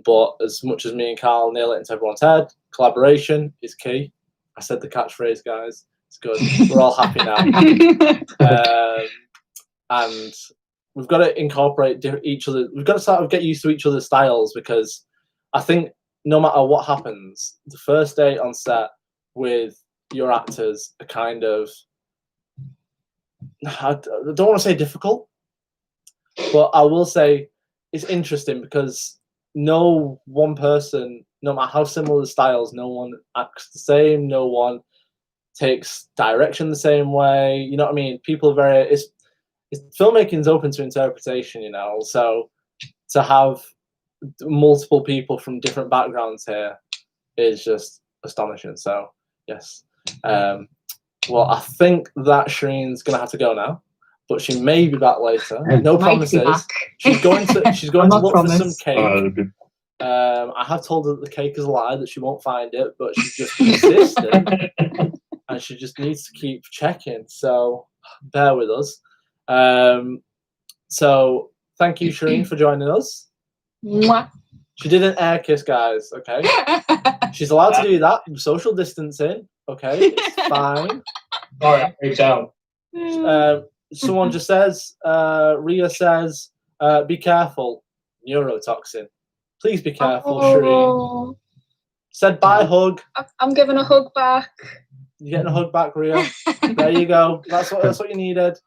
But as much as me and Carl nail it into everyone's head, collaboration is key. I said the catchphrase, guys. It's good. We're all happy now. And we've got to incorporate each other. We've got to sort of get used to each other's styles because I think no matter what happens, the first day on set with your actors are kind of, I don't want to say difficult, but I will say it's interesting because no one person, no matter how similar the styles, no one acts the same, no one takes direction the same way. You know what I mean? People are very, filmmaking is open to interpretation, you know, so to have multiple people from different backgrounds here is just astonishing. So yes. Well, I think that Shireen's gonna have to go now, but she may be back later. No promises. She's going to look for some cake. I have told her that the cake is a lie, that she won't find it, but she's just persistent, and she just needs to keep checking. So bear with us. So thank you, Shireen, for joining us. Mwah. She did an air kiss, guys. Okay, she's allowed to do that. Social distancing. Okay, it's fine. All right, reach out. Someone just says, Ria says, be careful, neurotoxin. Please be careful, Shireen. Said bye, hug. I'm giving a hug back. You're getting a hug back, Ria. There you go. That's what you needed.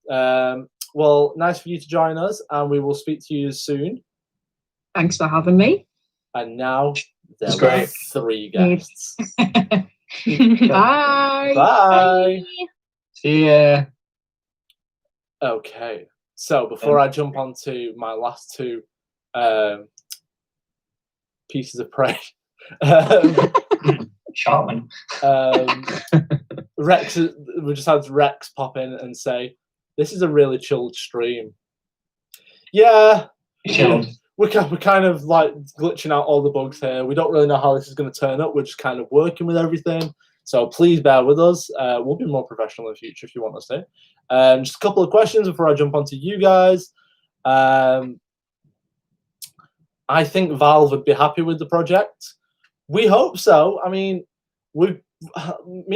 Well, nice for you to join us, and we will speak to you soon. Thanks for having me. And now there great. 3 guests. Bye. Bye. See ya. Okay. So before I jump on to my last 2 pieces of prey, Charming. Rex, we just had Rex pop in and say, "This is a really chilled stream." Yeah, Chilled. we're kind of like glitching out all the bugs here. We don't really know how this is going to turn up. We're just kind of working with everything. So please bear with us. We'll be more professional in the future if you want us to. Just a couple of questions before I jump onto you guys. I think Valve would be happy with the project. We hope so. I mean, me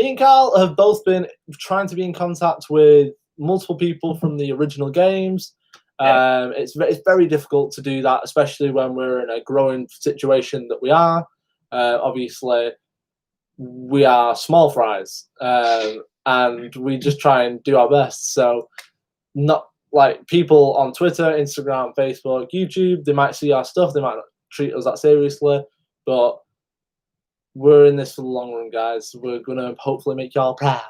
and Carl have both been trying to be in contact with multiple people from the original games. Yeah. It's very difficult to do that, especially when we're in a growing situation that we are. Obviously, we are small fries, and we just try and do our best. So, not like people on Twitter, Instagram, Facebook, YouTube, they might see our stuff, they might not treat us that seriously, but we're in this for the long run, guys. We're gonna hopefully make y'all proud.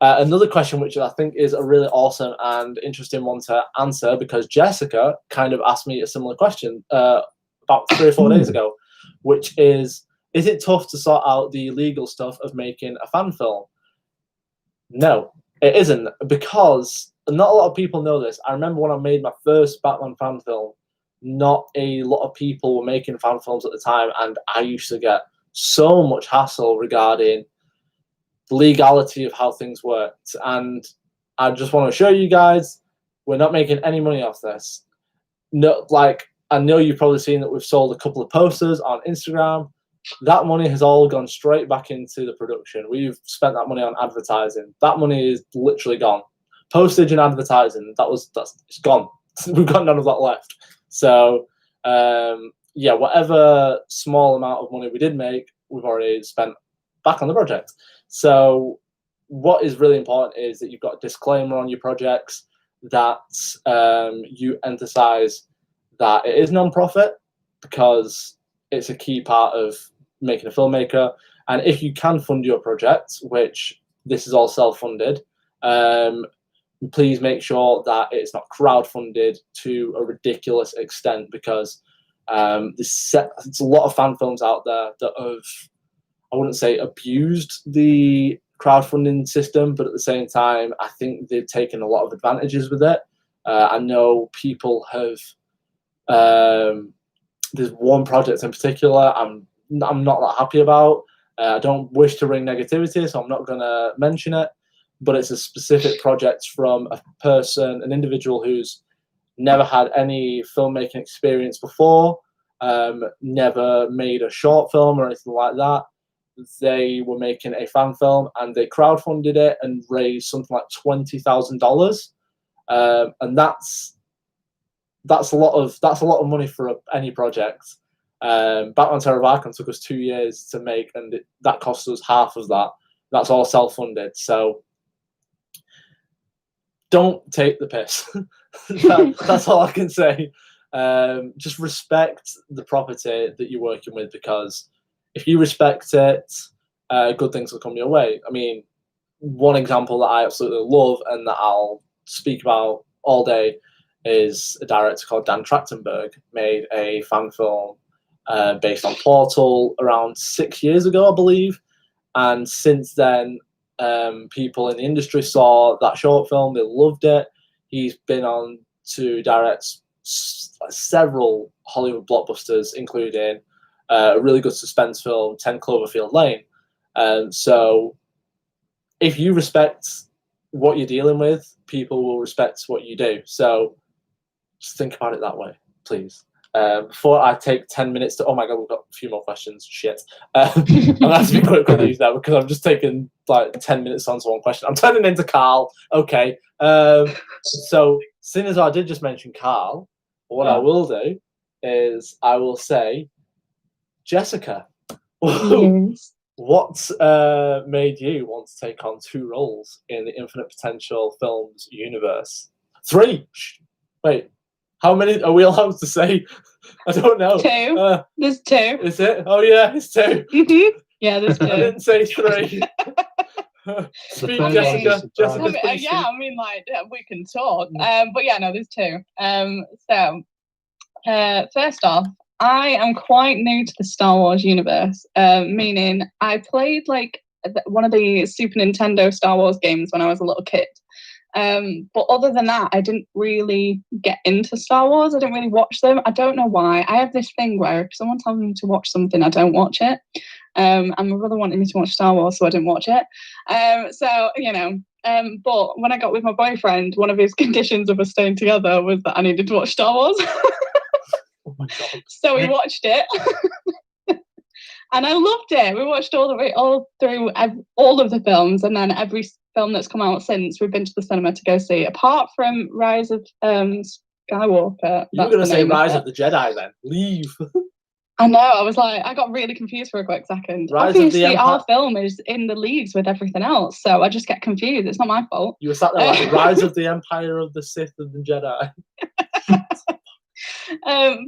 Another question, which I think is a really awesome and interesting one to answer, because Jessica kind of asked me a similar question about 3 or 4 days ago, which is it tough to sort out the legal stuff of making a fan film? No, it isn't, because not a lot of people know this. I remember when I made my first Batman fan film, not a lot of people were making fan films at the time, and I used to get so much hassle regarding the legality of how things worked. And I just want to show you guys, we're not making any money off this. No, like, I know you've probably seen that we've sold a couple of posters on Instagram. That money has all gone straight back into the production. We've spent that money on advertising. That money is literally gone. Postage and advertising, it's gone. We've got none of that left. So, yeah, whatever small amount of money we did make, we've already spent back on the project. So what is really important is that you've got a disclaimer on your projects, that you emphasize that it is non-profit, because it's a key part of making a filmmaker. And if you can fund your project, which this is all self-funded, please make sure that it's not crowdfunded to a ridiculous extent, because there's a lot of fan films out there that have, I wouldn't say abused the crowdfunding system, but at the same time, I think they've taken a lot of advantages with it. I know people have. There's one project in particular I'm not that happy about. I don't wish to bring negativity, so I'm not going to mention it. But it's a specific project from an individual who's never had any filmmaking experience before, never made a short film or anything like that. They were making a fan film and they crowdfunded it and raised something like $20,000, and that's a lot of money for any project. Batman Terror of Arkham took us 2 years to make, and that cost us half of that. That's all self-funded. So don't take the piss. That's all I can say. Just respect the property that you're working with, because if you respect it, good things will come your way. I mean, one example that I absolutely love and that I'll speak about all day is a director called Dan Trachtenberg. Made a fan film based on Portal around 6 years ago, I believe. And since then, people in the industry saw that short film, they loved it. He's been on to direct several Hollywood blockbusters, including a really good suspense film, 10 Cloverfield Lane. So if you respect what you're dealing with, people will respect what you do. So just think about it that way, please. Before I take 10 minutes to, oh my God, we've got a few more questions. Shit. I'm going to have to be quick with these now, because I'm just taking like 10 minutes to answer one question. I'm turning into Carl. Okay. So, seeing as I did just mention Carl, what I will do is I will say, Jessica, Yes. what made you want to take on 2 roles in the Infinite Potential Films universe? 3. Wait, how many are we allowed to say? I don't know. 2. There's 2. Is it? Oh yeah, it's 2. Yeah, there's 2. I didn't say 3. Speak, Jessica. Jessica, please yeah, I mean, like, we can talk. But yeah, no, there's 2. So, first off, I am quite new to the Star Wars universe, meaning I played like one of the Super Nintendo Star Wars games when I was a little kid. But other than that, I didn't really get into Star Wars. I didn't really watch them. I don't know why. I have this thing where if someone tells me to watch something, I don't watch it. And my brother wanted me to watch Star Wars, so I didn't watch it. But when I got with my boyfriend, one of his conditions of us staying together was that I needed to watch Star Wars. Oh my God. So we watched it. And I loved it. We watched all through all of the films, and then every film that's come out since we've been to the cinema to go see, apart from Rise of Skywalker. You were going to say Rise of the Jedi then. Leave. I know. I was like, I got really confused for a quick second. Obviously, our film is in the leagues with everything else, so I just get confused. It's not my fault. You were sat there like Rise of the Empire of the Sith and the Jedi.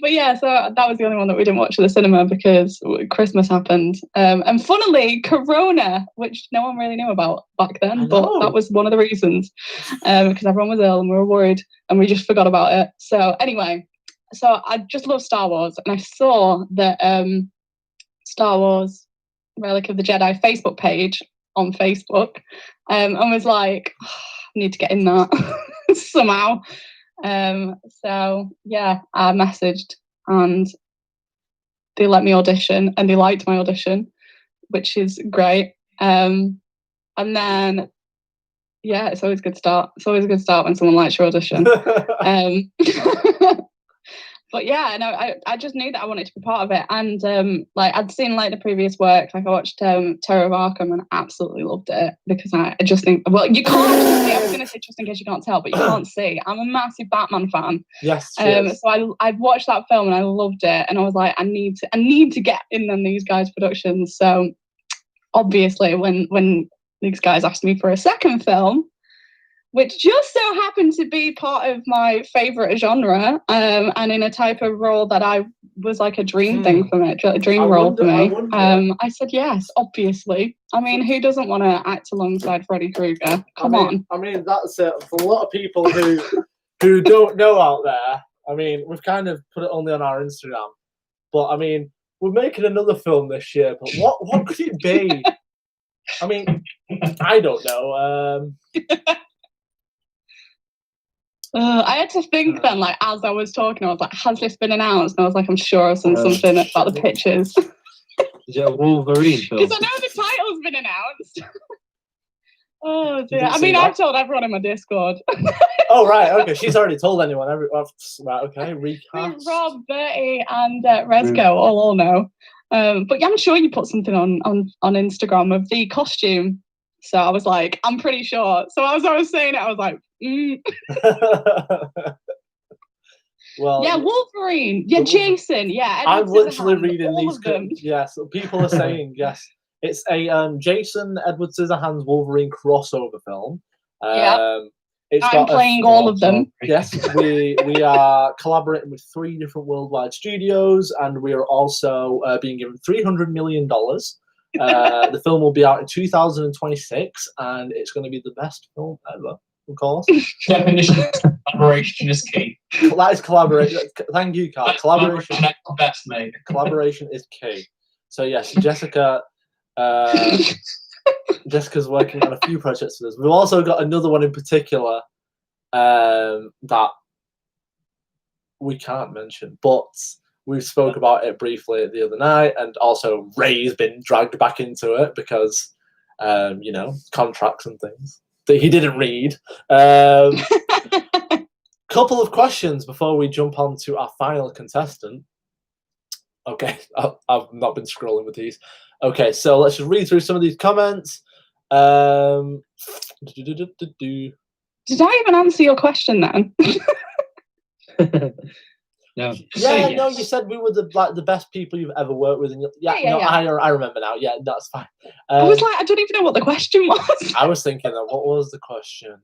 But yeah, so that was the only one that we didn't watch at the cinema because Christmas happened. And funnily, Corona, which no one really knew about back then, but that was one of the reasons, because everyone was ill and we were worried and we just forgot about it. So anyway, so I just love Star Wars, and I saw that Star Wars Relic of the Jedi Facebook page on Facebook, and was like, oh, I need to get in that somehow. So yeah, I messaged and they let me audition, and they liked my audition, which is great. And then yeah, it's always a good start. It's always a good start when someone likes your audition. But yeah, no, I just knew that I wanted to be part of it, and like I'd seen like the previous work, like I watched Terror of Arkham and absolutely loved it because I just think, well, you can't see. I was going to say just in case you can't tell, but you can't see. I'm a massive Batman fan. Yes. So I watched that film and I loved it, and I was like, I need to get in on these guys' productions. So obviously, when these guys asked me for a second film, which just so happened to be part of my favourite genre, and in a type of role that I was like a dream thing for me, a dream role for me. I said yes, obviously. I mean, who doesn't want to act alongside Freddy Krueger? Come on. I mean, that's it. For a lot of people who don't know out there, I mean, we've kind of put it only on our Instagram, but I mean, we're making another film this year, but what could it be? I mean, I don't know. I had to think then, like, as I was talking, I was like, has this been announced? And I was like, I'm sure I've seen something about the pictures. Is it a Wolverine film? Because I know the title's been announced. Oh, dear. I mean, I've told everyone in my Discord. Oh, right. Okay. She's already told anyone. Right. Okay. Recast. Rob, Bertie, and Rezko all know. But yeah, I'm sure you put something on Instagram of the costume. So I was like, I'm pretty sure. So as I was saying it, I was like, Well, yeah, Wolverine. Yeah, Jason. Yeah, I'm literally reading these. Yes, people are saying yes. It's a Jason Edward Scissorhands Wolverine crossover film. I'm playing all of them. Yes, we are collaborating with 3 different worldwide studios, and we are also being given $300 million. The film will be out in 2026, and it's going to be the best film ever, of course. Definition of collaboration is key. That is collaboration. Thank you, Carl. Collaboration. Best, mate. Collaboration is key. So yes, Jessica's working on a few projects with us. We've also got another one in particular that we can't mention, but we spoke about it briefly the other night, and also Ray's been dragged back into it because, contracts and things that he didn't read. Couple of questions before we jump on to our final contestant. Okay, I've not been scrolling with these. Okay, so let's just read through some of these comments. Did I even answer your question then? No. Yeah, no, you said we were the best people you've ever worked with. And I remember now. Yeah, that's fine. I was like, I don't even know what the question was. I was thinking that. What was the question?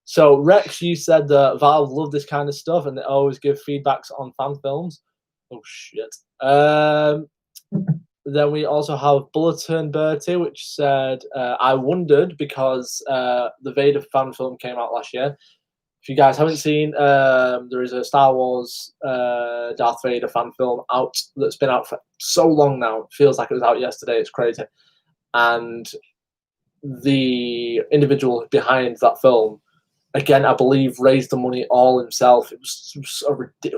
So, Rex, you said that Valve love this kind of stuff and they always give feedbacks on fan films. Oh, shit. Then we also have Bulletin Bertie, which said, I wondered because the Vader fan film came out last year. If you guys haven't seen, there is a Star Wars Darth Vader fan film out that's been out for so long now. It feels like it was out yesterday. It's crazy. And the individual behind that film, again, I believe, raised the money all himself. It was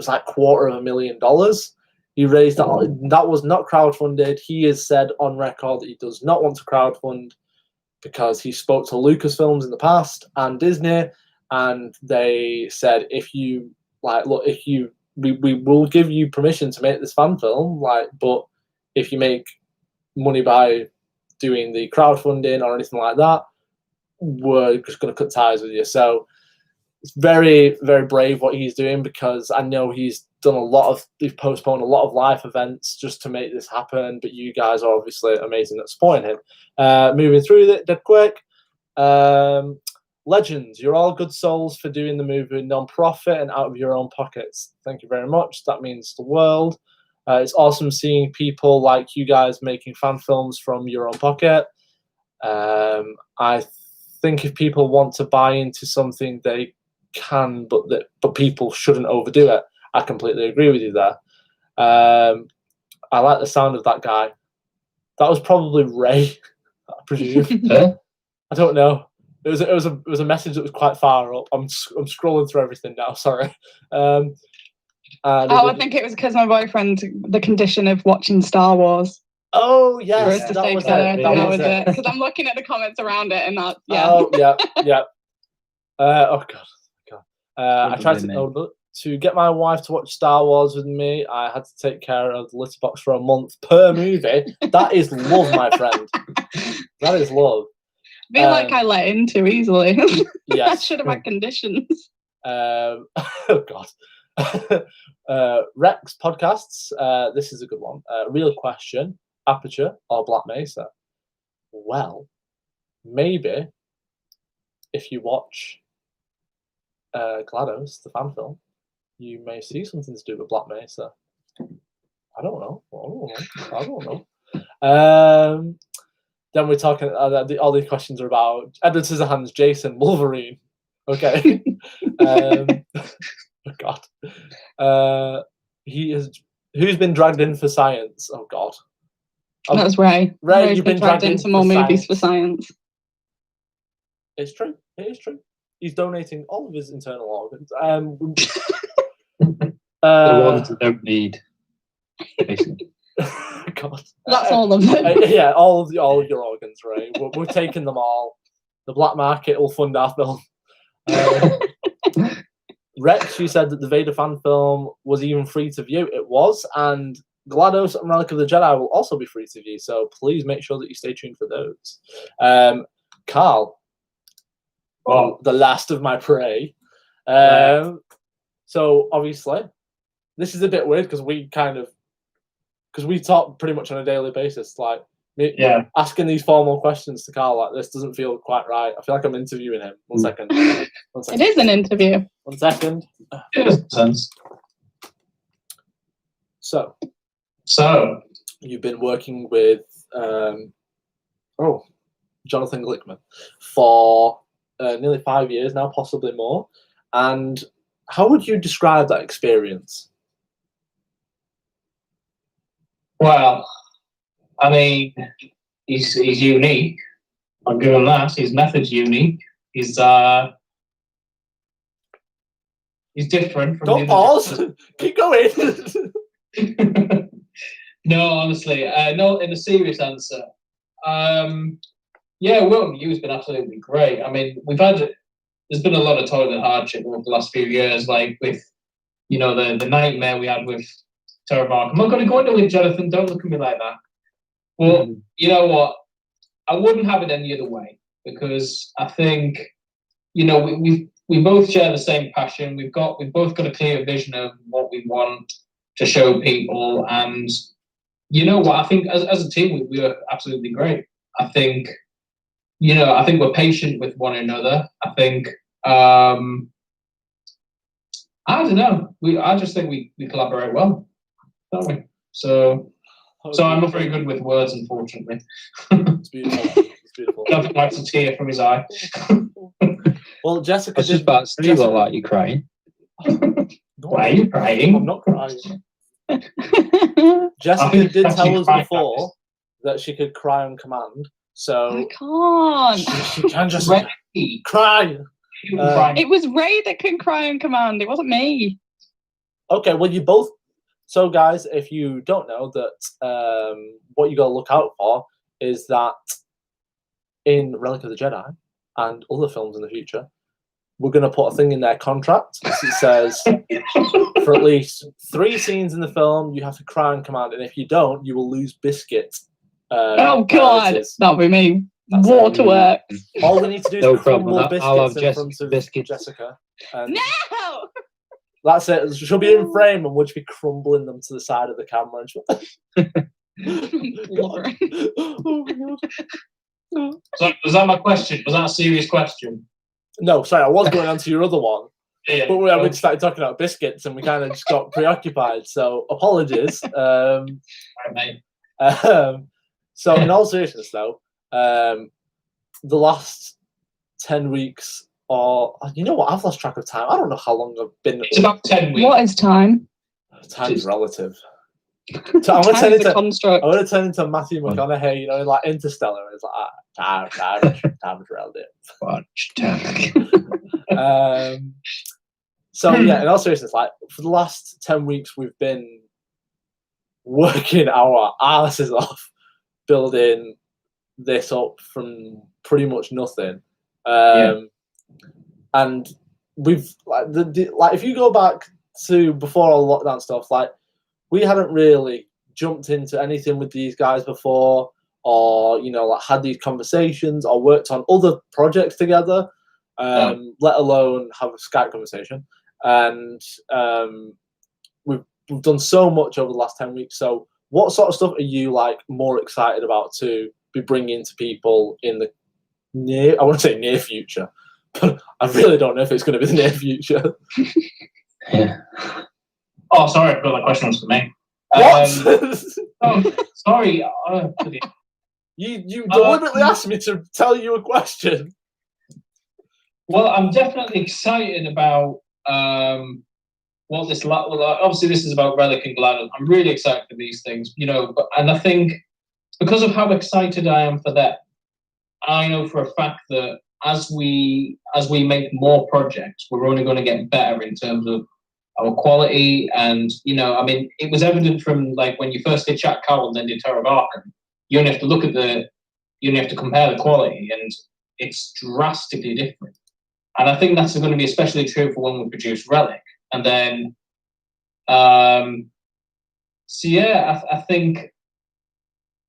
like $250,000. He raised that. That was not crowdfunded. He has said on record that he does not want to crowdfund because he spoke to Lucasfilms in the past and Disney. And they said, we will give you permission to make this fan film, but if you make money by doing the crowdfunding or anything like that, we're just going to cut ties with you. So it's very, very brave what he's doing, because I know he's postponed a lot of live events just to make this happen. But you guys are obviously amazing at supporting him. Moving through it dead quick. Legends, you're all good souls for doing the movie non-profit and out of your own pockets. Thank you very much. That means the world. It's awesome seeing people like you guys making fan films from your own pocket. I think if people want to buy into something, they can, but people shouldn't overdo it. I completely agree with you there. I like the sound of that guy. That was probably Ray, I presume. I don't know. It was a message that was quite far up. I'm scrolling through everything now. Sorry. I think it was because my boyfriend, the condition of watching Star Wars. Oh yes, For us to stay together. That was it. Because I'm looking at the comments around it, and that Oh yeah. Oh god. I tried to get my wife to watch Star Wars with me. I had to take care of the litter box for a month per movie. That is love, my friend. That is love. I feel like I let in too easily. Yes. I should have had conditions. Oh god. Rex podcasts. This is a good one. Real question: Aperture or Black Mesa? Well, maybe if you watch GLaDOS, the fan film, you may see something to do with Black Mesa. I don't know. Then we're talking. All these questions are about Edward Scissorhands, Jason, Wolverine. Okay. Oh God. Who's been dragged in for science? Oh God. That's Ray. Ray, you've been dragged into more movies for science. It's true. It is true. He's donating all of his internal organs. The ones that don't need, basically. God. That's all of them. Yeah, all of your organs, Ray. We're taking them all. The black market will fund our film. Rex, you said that the Vader fan film was even free to view. It was, and GLaDOS and Relic of the Jedi will also be free to view. So please make sure that you stay tuned for those. Carl, the last of my prey. So obviously, this is a bit weird because we talk pretty much on a daily basis. Like, asking these formal questions to Carl like this doesn't feel quite right. I feel like I'm interviewing him. One second. It is an interview. 1 second. It makes sense. So you've been working with Jonathan Glickman for nearly 5 years now, possibly more. And how would you describe that experience? Well, I mean, he's unique. I'll give him that. His method's unique. He's different from. Don't pause. Keep going. No, honestly, no. In a serious answer, working with you has been absolutely great. I mean, there's been a lot of toil and hardship over the last few years, like with, the nightmare we had with Terra Bark. I'm not going to go into it, Jonathan. Don't look at me like that. But you know what? I wouldn't have it any other way, because I think, we both share the same passion. We've both got a clear vision of what we want to show people, and you know what? I think as a team we are absolutely great. I think, I think we're patient with one another. I think I don't know. I just think we collaborate well, don't we? So I'm not very good with words, unfortunately. It's beautiful. It's beautiful. Nothing like a tear from his eye. Well, I Jessica was just did. about to say, you Jessica, look like you're crying. Why are you crying? I'm not crying. I Jessica think did actually tell us crying before that she could cry on command. I So can't. she can just Ray, cry. you can cry. It was Ray that can cry on command. It wasn't me. Okay, well, you both. So, guys, if you don't know that, what you got to look out for is that in Relic of the Jedi and other films in the future, we're going to put a thing in their contract that says for at least 3 scenes in the film, you have to cry on command, and if you don't, you will lose biscuit. Oh God, priorities. that'll be me. That's Waterworks. All we need to do is No crumble problem. I'll have biscuits in front of biscuits. Jessica. And No. that's it. She'll be in frame, and we'll just be crumbling them to the side of the camera. And she'll... Love her. Oh my God. So, was that my question? Was that a serious question? No, sorry, I was going on to your other one, Yeah. but we started talking about biscuits, and we kind of just got preoccupied. So apologies. Right, mate. So in all seriousness, though, the last 10 weeks, or you know what, I've lost track of time. I don't know how long I've been. It's about 10 weeks. What is time? Time's relative. So I'm gonna Time is a construct. I'm gonna turn into Matthew McConaughey, you know, in like Interstellar. It's like time's relative. So yeah, in all seriousness, like for the last 10 weeks, we've been working our asses off building this up from pretty much nothing. And we've like like if you go back to before all the lockdown stuff, like we hadn't really jumped into anything with these guys before, or you know, like had these conversations or worked on other projects together, let alone have a Skype conversation. And we've done so much over the last 10 weeks. So what sort of stuff are you like more excited about to be bringing to people in the near, I wouldn't say near future, but I really don't know if it's going to be the near future. Yeah. Oh, sorry, I forgot that question was for me. What? Oh, sorry. You deliberately asked me to tell you a question. Well, I'm definitely excited about what this. Well, obviously, this is about Relic and GLaDOS. I'm really excited for these things, you know. And I think because of how excited I am for that, I know for a fact that as we make more projects, we're only going to get better in terms of our quality. And you know, I mean, it was evident from like when you first did Chat Cowl and then did Terror of Arkham. You only have to look at you only have to compare the quality, and it's drastically different. And I think that's going to be especially true for when we produce Relic. And then, so yeah, I think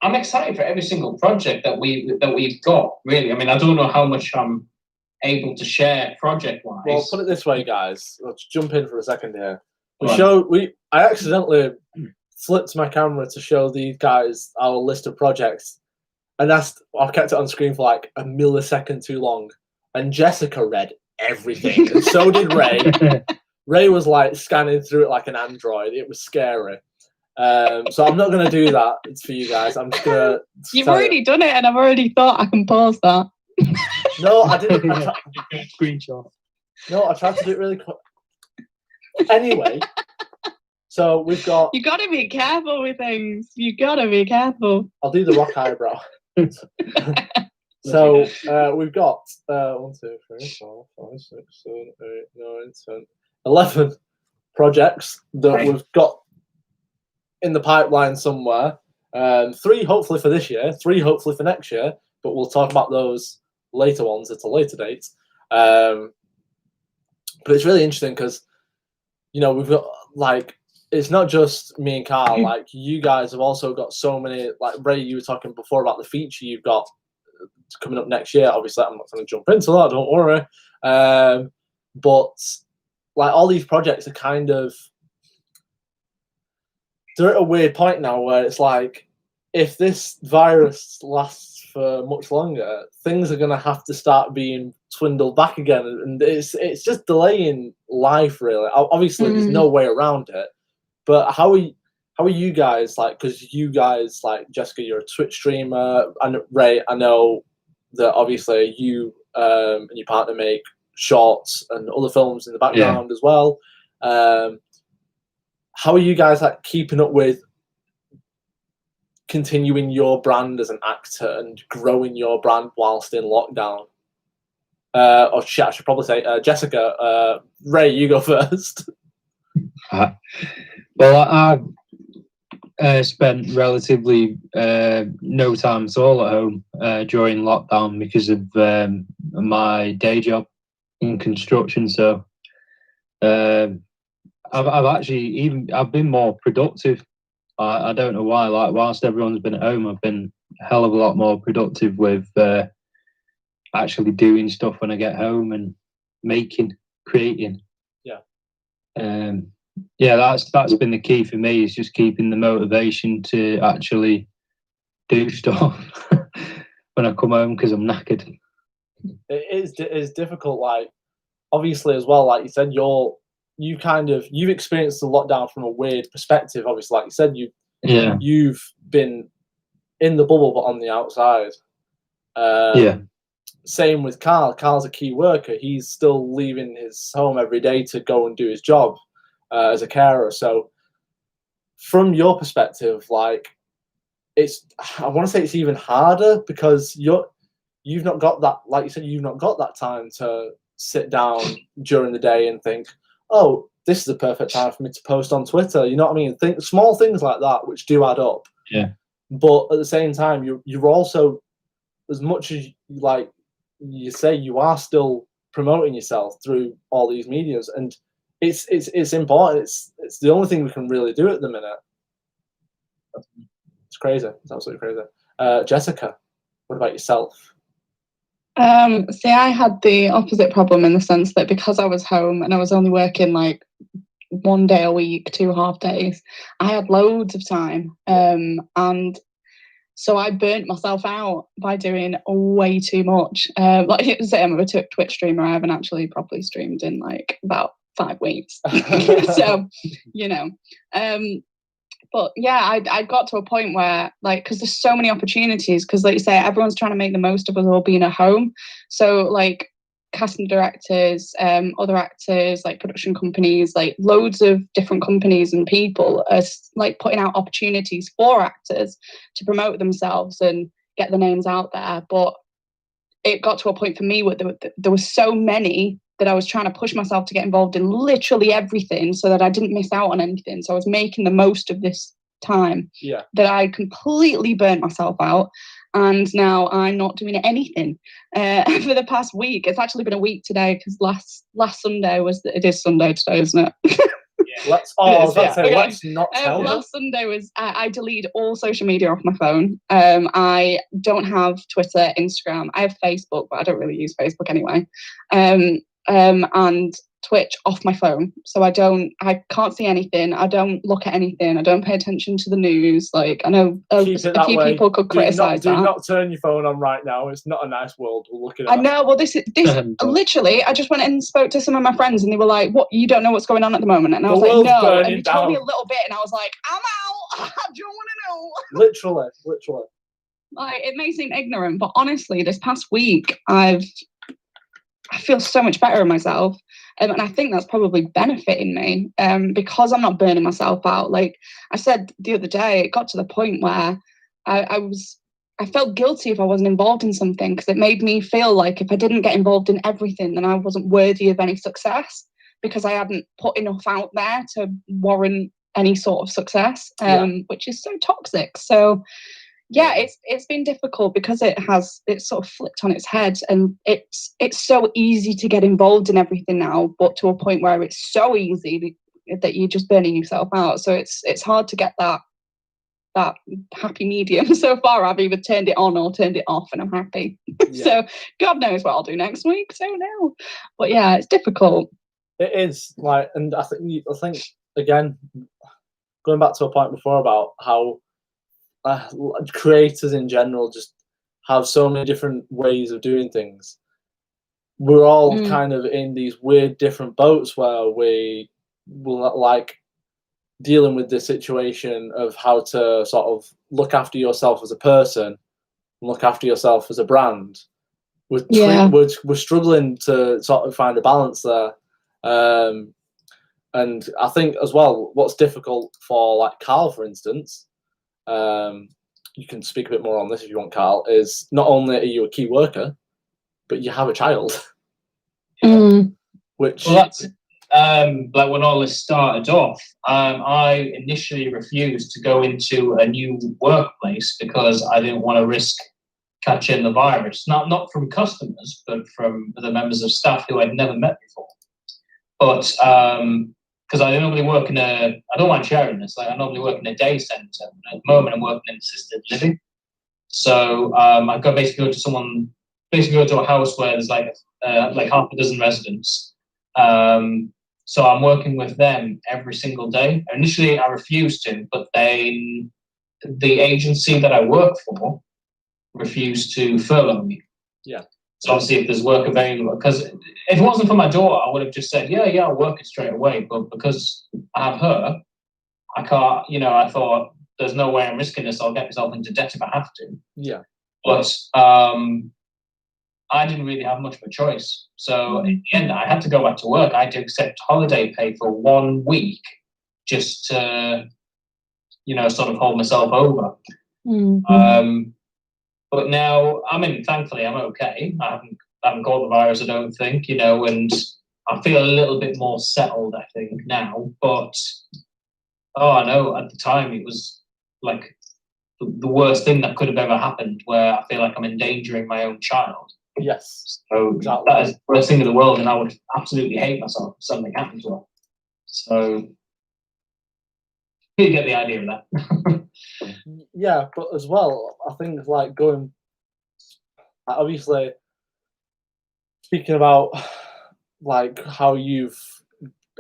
I'm excited for every single project that we've got. Really, I mean, I don't know how much I'm able to share project-wise. Well, put it this way, guys. Let's jump in for a second here. I accidentally flipped my camera to show these guys our list of projects, and I kept it on screen for like a millisecond too long. And Jessica read everything, and so did Ray. Ray was like scanning through it like an android. It was scary. So I'm not going to do that. It's for you guys. I'm just going to. You've already done it, and I've already thought I can pause that. No, I didn't. Screenshot. No, I tried to do it really quick. Anyway, so we've got. You got to be careful with things. You got to be careful. I'll do the rock eyebrow. So we've got 1, 2, 3, 4, 5, 6, 7, 8, 9, 10, 11 projects that we've got in the pipeline somewhere. 3 hopefully for this year, 3 hopefully for next year, but we'll talk about those later ones at a later date. But it's really interesting because, you know, we've got like, it's not just me and Carl, like you guys have also got so many, like Ray, you were talking before about the feature you've got coming up next year. Obviously, I'm not going to jump into that, don't worry. But like all these projects are kind of, they're at a weird point now where it's like, if this virus lasts for much longer, things are going to have to start being swindled back again, and it's just delaying life really. Obviously, there's no way around it. But how are you guys like? Because you guys like Jessica, you're a Twitch streamer, and Ray, I know that obviously you and your partner make shorts and other films in the background as well. How are you guys like keeping up with continuing your brand as an actor and growing your brand whilst in lockdown? Or shit, I should probably say, Jessica, Ray, you go first. Well, I spent relatively no time at all at home during lockdown because of my day job in construction. So I've actually I've been more productive. I don't know why. Like whilst everyone's been at home, I've been a hell of a lot more productive with actually doing stuff when I get home and creating. Yeah, that's been the key for me, is just keeping the motivation to actually do stuff when I come home, because I'm knackered. It is difficult. Like obviously as well, like you said, you've experienced the lockdown from a weird perspective. Obviously, like you said, you've been in the bubble but on the outside. Same with Carl. Carl's a key worker. He's still leaving his home every day to go and do his job as a carer. So from your perspective, like I want to say it's even harder because you've not got that, like you said, you've not got that time to sit down during the day and think, oh, this is the perfect time for me to post on Twitter. You know what I mean? Think small things like that, which do add up. Yeah. But at the same time, you're also, as much as like you say, you are still promoting yourself through all these medias, and it's important. It's the only thing we can really do at the minute. It's crazy. It's absolutely crazy. Jessica, what about yourself? See, I had the opposite problem in the sense that because I was home and I was only working like 1 day a week, 2 half days, I had loads of time. And so I burnt myself out by doing way too much. Like it was, I'm a Twitch streamer. I haven't actually properly streamed in like about 5 weeks. So, you know, but yeah, I got to a point where, like, because there's so many opportunities, because like you say, everyone's trying to make the most of us all being at home. So like casting directors, other actors, like production companies, like loads of different companies and people are like putting out opportunities for actors to promote themselves and get the names out there. But it got to a point for me where there were so many that I was trying to push myself to get involved in literally everything so that I didn't miss out on anything. So I was making the most of this time that I completely burnt myself out. And now I'm not doing anything for the past week. It's actually been a week today because last Sunday it is Sunday today, isn't it? Let's not tell them. Last Sunday was I deleted all social media off my phone. I don't have Twitter, Instagram. I have Facebook, but I don't really use Facebook anyway. And Twitch off my phone, so I can't see anything. I don't look at anything. I don't pay attention to the news. Like I know a few people could criticize that. Do not turn your phone on right now. It's not a nice world we're looking at. I know. Well, this literally. I just went and spoke to some of my friends, and they were like, "What? You don't know what's going on at the moment?" And I was like, "No." And they told me a little bit, and I was like, "I'm out. I don't want to know." Literally. Like it may seem ignorant, but honestly, this past week I feel so much better in myself. And I think that's probably benefiting me because I'm not burning myself out. Like I said the other day, it got to the point where I felt guilty if I wasn't involved in something, because it made me feel like if I didn't get involved in everything, then I wasn't worthy of any success because I hadn't put enough out there to warrant any sort of success, which is so toxic. So yeah, it's been difficult because it's sort of flipped on its head, and it's so easy to get involved in everything now, but to a point where it's so easy that you're just burning yourself out. So it's hard to get that happy medium. So far, I've either turned it on or turned it off, and I'm happy. So God knows what I'll do next week. So no, but yeah, it's difficult. It is like, and I think again, going back to a point before about how creators in general just have so many different ways of doing things. We're all kind of in these weird different boats where we will like dealing with the situation of how to sort of look after yourself as a person, look after yourself as a brand, we're struggling to sort of find a balance there. And I think as well, what's difficult for like Carl, for instance, you can speak a bit more on this if you want, Carl, is not only are you a key worker, but you have a child. Which, well, that's like when all this started off, I initially refused to go into a new workplace because I didn't want to risk catching the virus. Not from customers, but from the members of staff who I'd never met before. But because I normally work I don't mind sharing this, like I normally work in a day centre. At the moment I'm working in assisted living. So I basically go to a house where there's like half a dozen residents. So I'm working with them every single day. Initially I refused to, but then the agency that I work for refused to furlough me. Yeah. So obviously if there's work available, because if it wasn't for my daughter, I would have just said, yeah, I'll work it straight away. But because I have her, I can't, I thought there's no way I'm risking this. I'll get myself into debt if I have to. Yeah. But I didn't really have much of a choice. So in the end, I had to go back to work. I had to accept holiday pay for 1 week just to, sort of hold myself over. But now, thankfully, I'm okay. I haven't got the virus, I don't think, and I feel a little bit more settled, I think, now. But, I know at the time it was like the worst thing that could have ever happened, where I feel like I'm endangering my own child. Yes. So that is the worst thing in the world, and I would absolutely hate myself if something happened to her. So you get the idea of that. Yeah, but as well, I think like obviously speaking about like how you've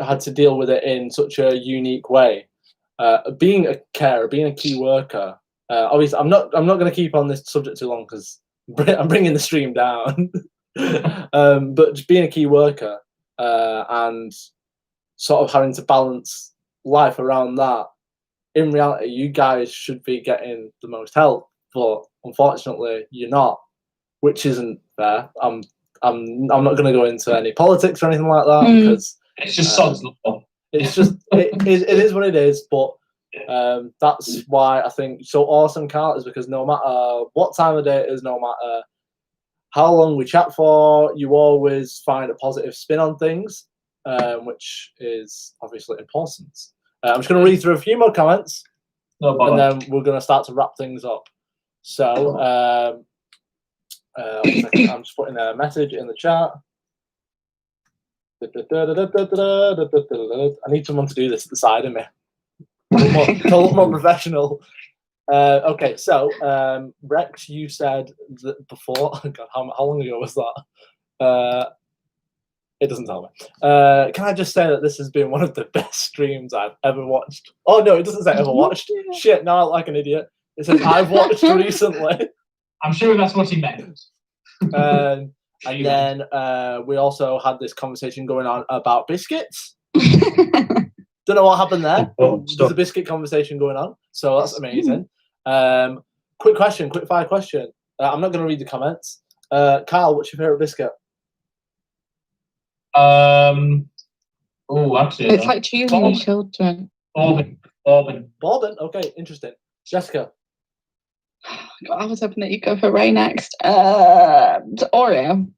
had to deal with it in such a unique way, being a carer, being a key worker. Obviously, I'm not going to keep on this subject too long because I'm bringing the stream down. But just being a key worker and sort of having to balance life around that. In reality, you guys should be getting the most help, but unfortunately, you're not, which isn't fair. I'm not going to go into any politics or anything like that because it's just sod's law. It's just it is what it is. But that's why I think so awesome, Carl, is because no matter what time of day it is, no matter how long we chat for, you always find a positive spin on things, which is obviously important. I'm just going to read through a few more comments, and then we're going to start to wrap things up. So, I'm just putting a message in the chat. I need someone to do this at the side of me. To look more professional. Okay, so Rex, you said that before. Oh God, how long ago was that? It doesn't tell me. Can I just say that this has been one of the best streams I've ever watched? Oh no, it doesn't say ever watched. Shit, now I look like an idiot. It says I've watched recently. I'm sure that's what he meant. And then we also had this conversation going on about biscuits. Don't know what happened there. There's a biscuit conversation going on, so that's amazing. Quick fire question. I'm not going to read the comments. Carl, what's your favourite biscuit? Actually, it's like choosing your children. Bourbon. Okay, interesting. Jessica. God, I was hoping that you'd go for Ray next. Oreo.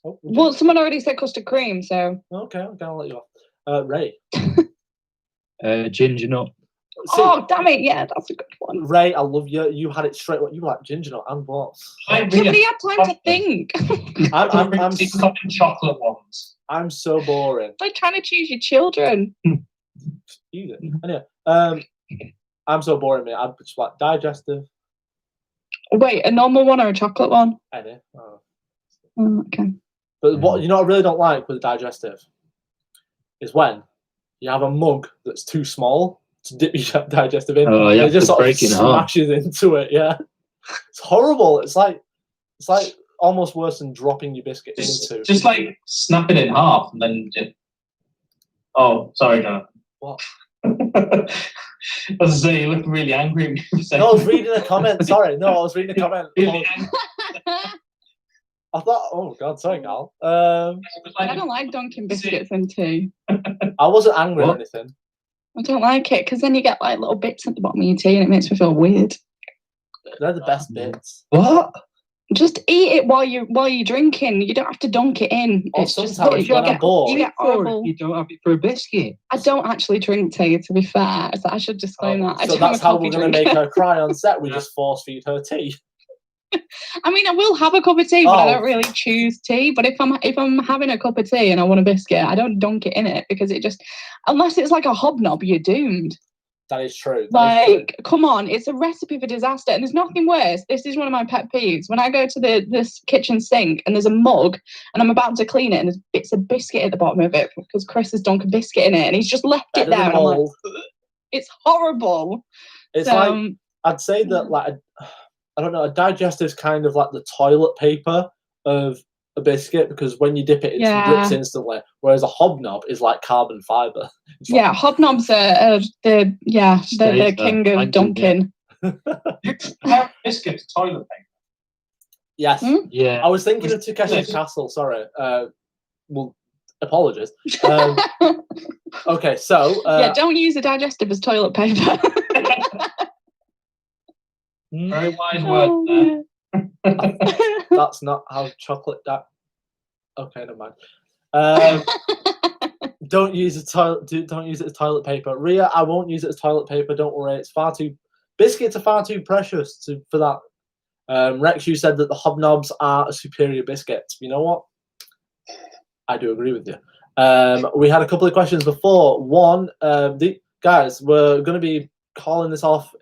Oh, well, someone already said custard cream, so okay, I'll let you off. Ray. Ginger nut. See, oh damn it! Yeah, that's a good one. Ray, I love you. You had it straight. You like ginger nut and what? Somebody had time to think. I'm chocolate ones. I'm so boring. Like trying to choose your children. Anyway, I'm so boring, mate. I'm just like digestive. Wait, a normal one or a chocolate one? Any. Oh. Okay. But what I really don't like with digestive is when you have a mug that's too small to dip your digestive in. Oh, yeah, it just sort of heart. smashes into it. Yeah, it's horrible. It's like almost worse than dropping your biscuit into. Just like snap it in half and then. Oh, sorry, Jonathan. What? I was saying, you look really angry. No, I was reading a comment. Sorry, no, I was reading a comment. I thought, oh god, sorry, Carl. I don't like dunking biscuits in tea. I wasn't angry or What? anything. I don't like it because then you get like little bits at the bottom of your tea and it makes me feel weird. They're the best bits. What? Just eat it while you're drinking. You don't have to dunk it in. Or It's just sometimes when I'm bored. you get horrible. You don't have it for a biscuit. I don't actually drink tea, to be fair. So I should disclaim that. So that's how we're going to make her cry on set. We just force feed her tea. I mean, I will have a cup of tea, but I Oh. don't really choose tea. But if I'm having a cup of tea and I want a biscuit, I don't dunk it in it because it just, unless it's like a hobnob, you're doomed. That is true. That is true. Like, come on, it's a recipe for disaster. And there's nothing worse. This is one of my pet peeves. When I go to this kitchen sink and there's a mug and I'm about to clean it and there's bits of biscuit at the bottom of it because Chris has dunked a biscuit in it and he's just left it Better there. than And I'm like, mold. it's horrible. It's So, like, I'd say that, like, I don't know, a digestive's kind of like the toilet paper of a biscuit because when you dip it, it rips instantly. Whereas a hobnob is like carbon fiber. It's like, yeah, hobnobs are the king of dunking. Biscuits, toilet paper. yes. Yeah. I was thinking of Takeshi's Castle, sorry. Well, apologies. Okay, so... yeah, don't use a digestive as toilet paper. Very wise word there. That's not how chocolate... Okay, never mind. Don't use don't use it as toilet paper. Ria, I won't use it as toilet paper. Don't worry. It's far too. Biscuits are far too precious for that. Rex, you said that the hobnobs are a superior biscuit. You know what? I do agree with you. We had a couple of questions before. One, guys, we're going to be calling this off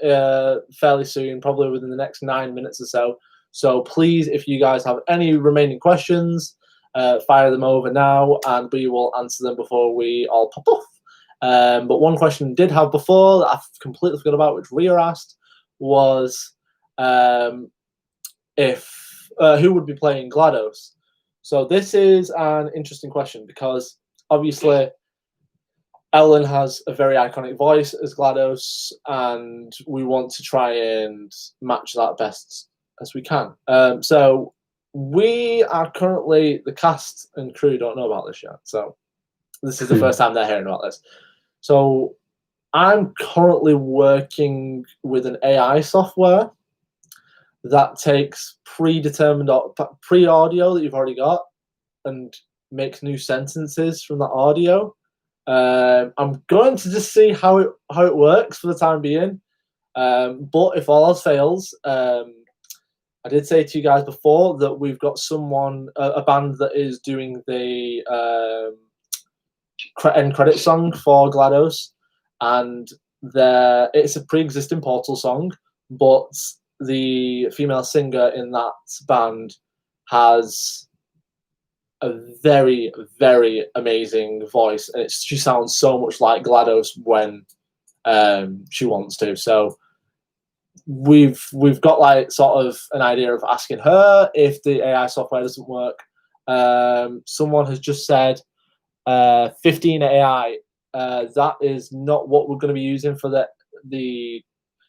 fairly soon, probably within the next 9 minutes or so. So please, if you guys have any remaining questions, fire them over now and we will answer them before we all pop off. But one question I did have before that I completely forgot about, which Ria asked, was if who would be playing GLaDOS? So this is an interesting question because obviously Ellen has a very iconic voice as GLaDOS and we want to try and match that best as we can. So we are currently, the cast and crew don't know about this yet. So this is the first time they're hearing about this. So I'm currently working with an AI software that takes predetermined pre-audio that you've already got and makes new sentences from that audio. I'm going to just see how it works for the time being. But if all else fails, I did say to you guys before that we've got someone, a band that is doing the end credit song for GLaDOS, and it's a pre-existing Portal song, but the female singer in that band has a very, very amazing voice, and she sounds so much like GLaDOS when she wants to. So we've got like sort of an idea of asking her if the AI software doesn't work. Someone has just said 15 AI. That is not what we're going to be using for the.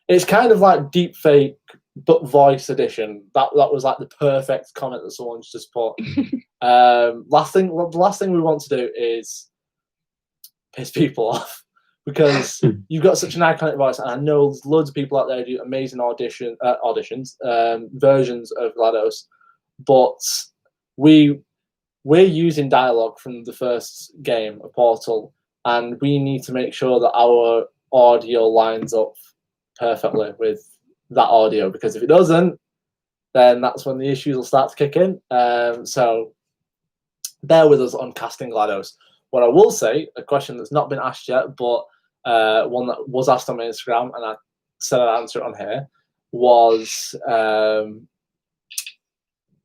It's kind of like deep fake but voice edition. That was like the perfect comment that someone's just put. The last thing we want to do is piss people off. Because you've got such an iconic voice, and I know there's loads of people out there who do amazing auditions, versions of GLaDOS, but we're using dialogue from the first game, a Portal, and we need to make sure that our audio lines up perfectly with that audio, because if it doesn't, then that's when the issues will start to kick in. So bear with us on casting GLaDOS. What I will say, a question that's not been asked yet, but one that was asked on my Instagram, and I said I'd answer it on here, was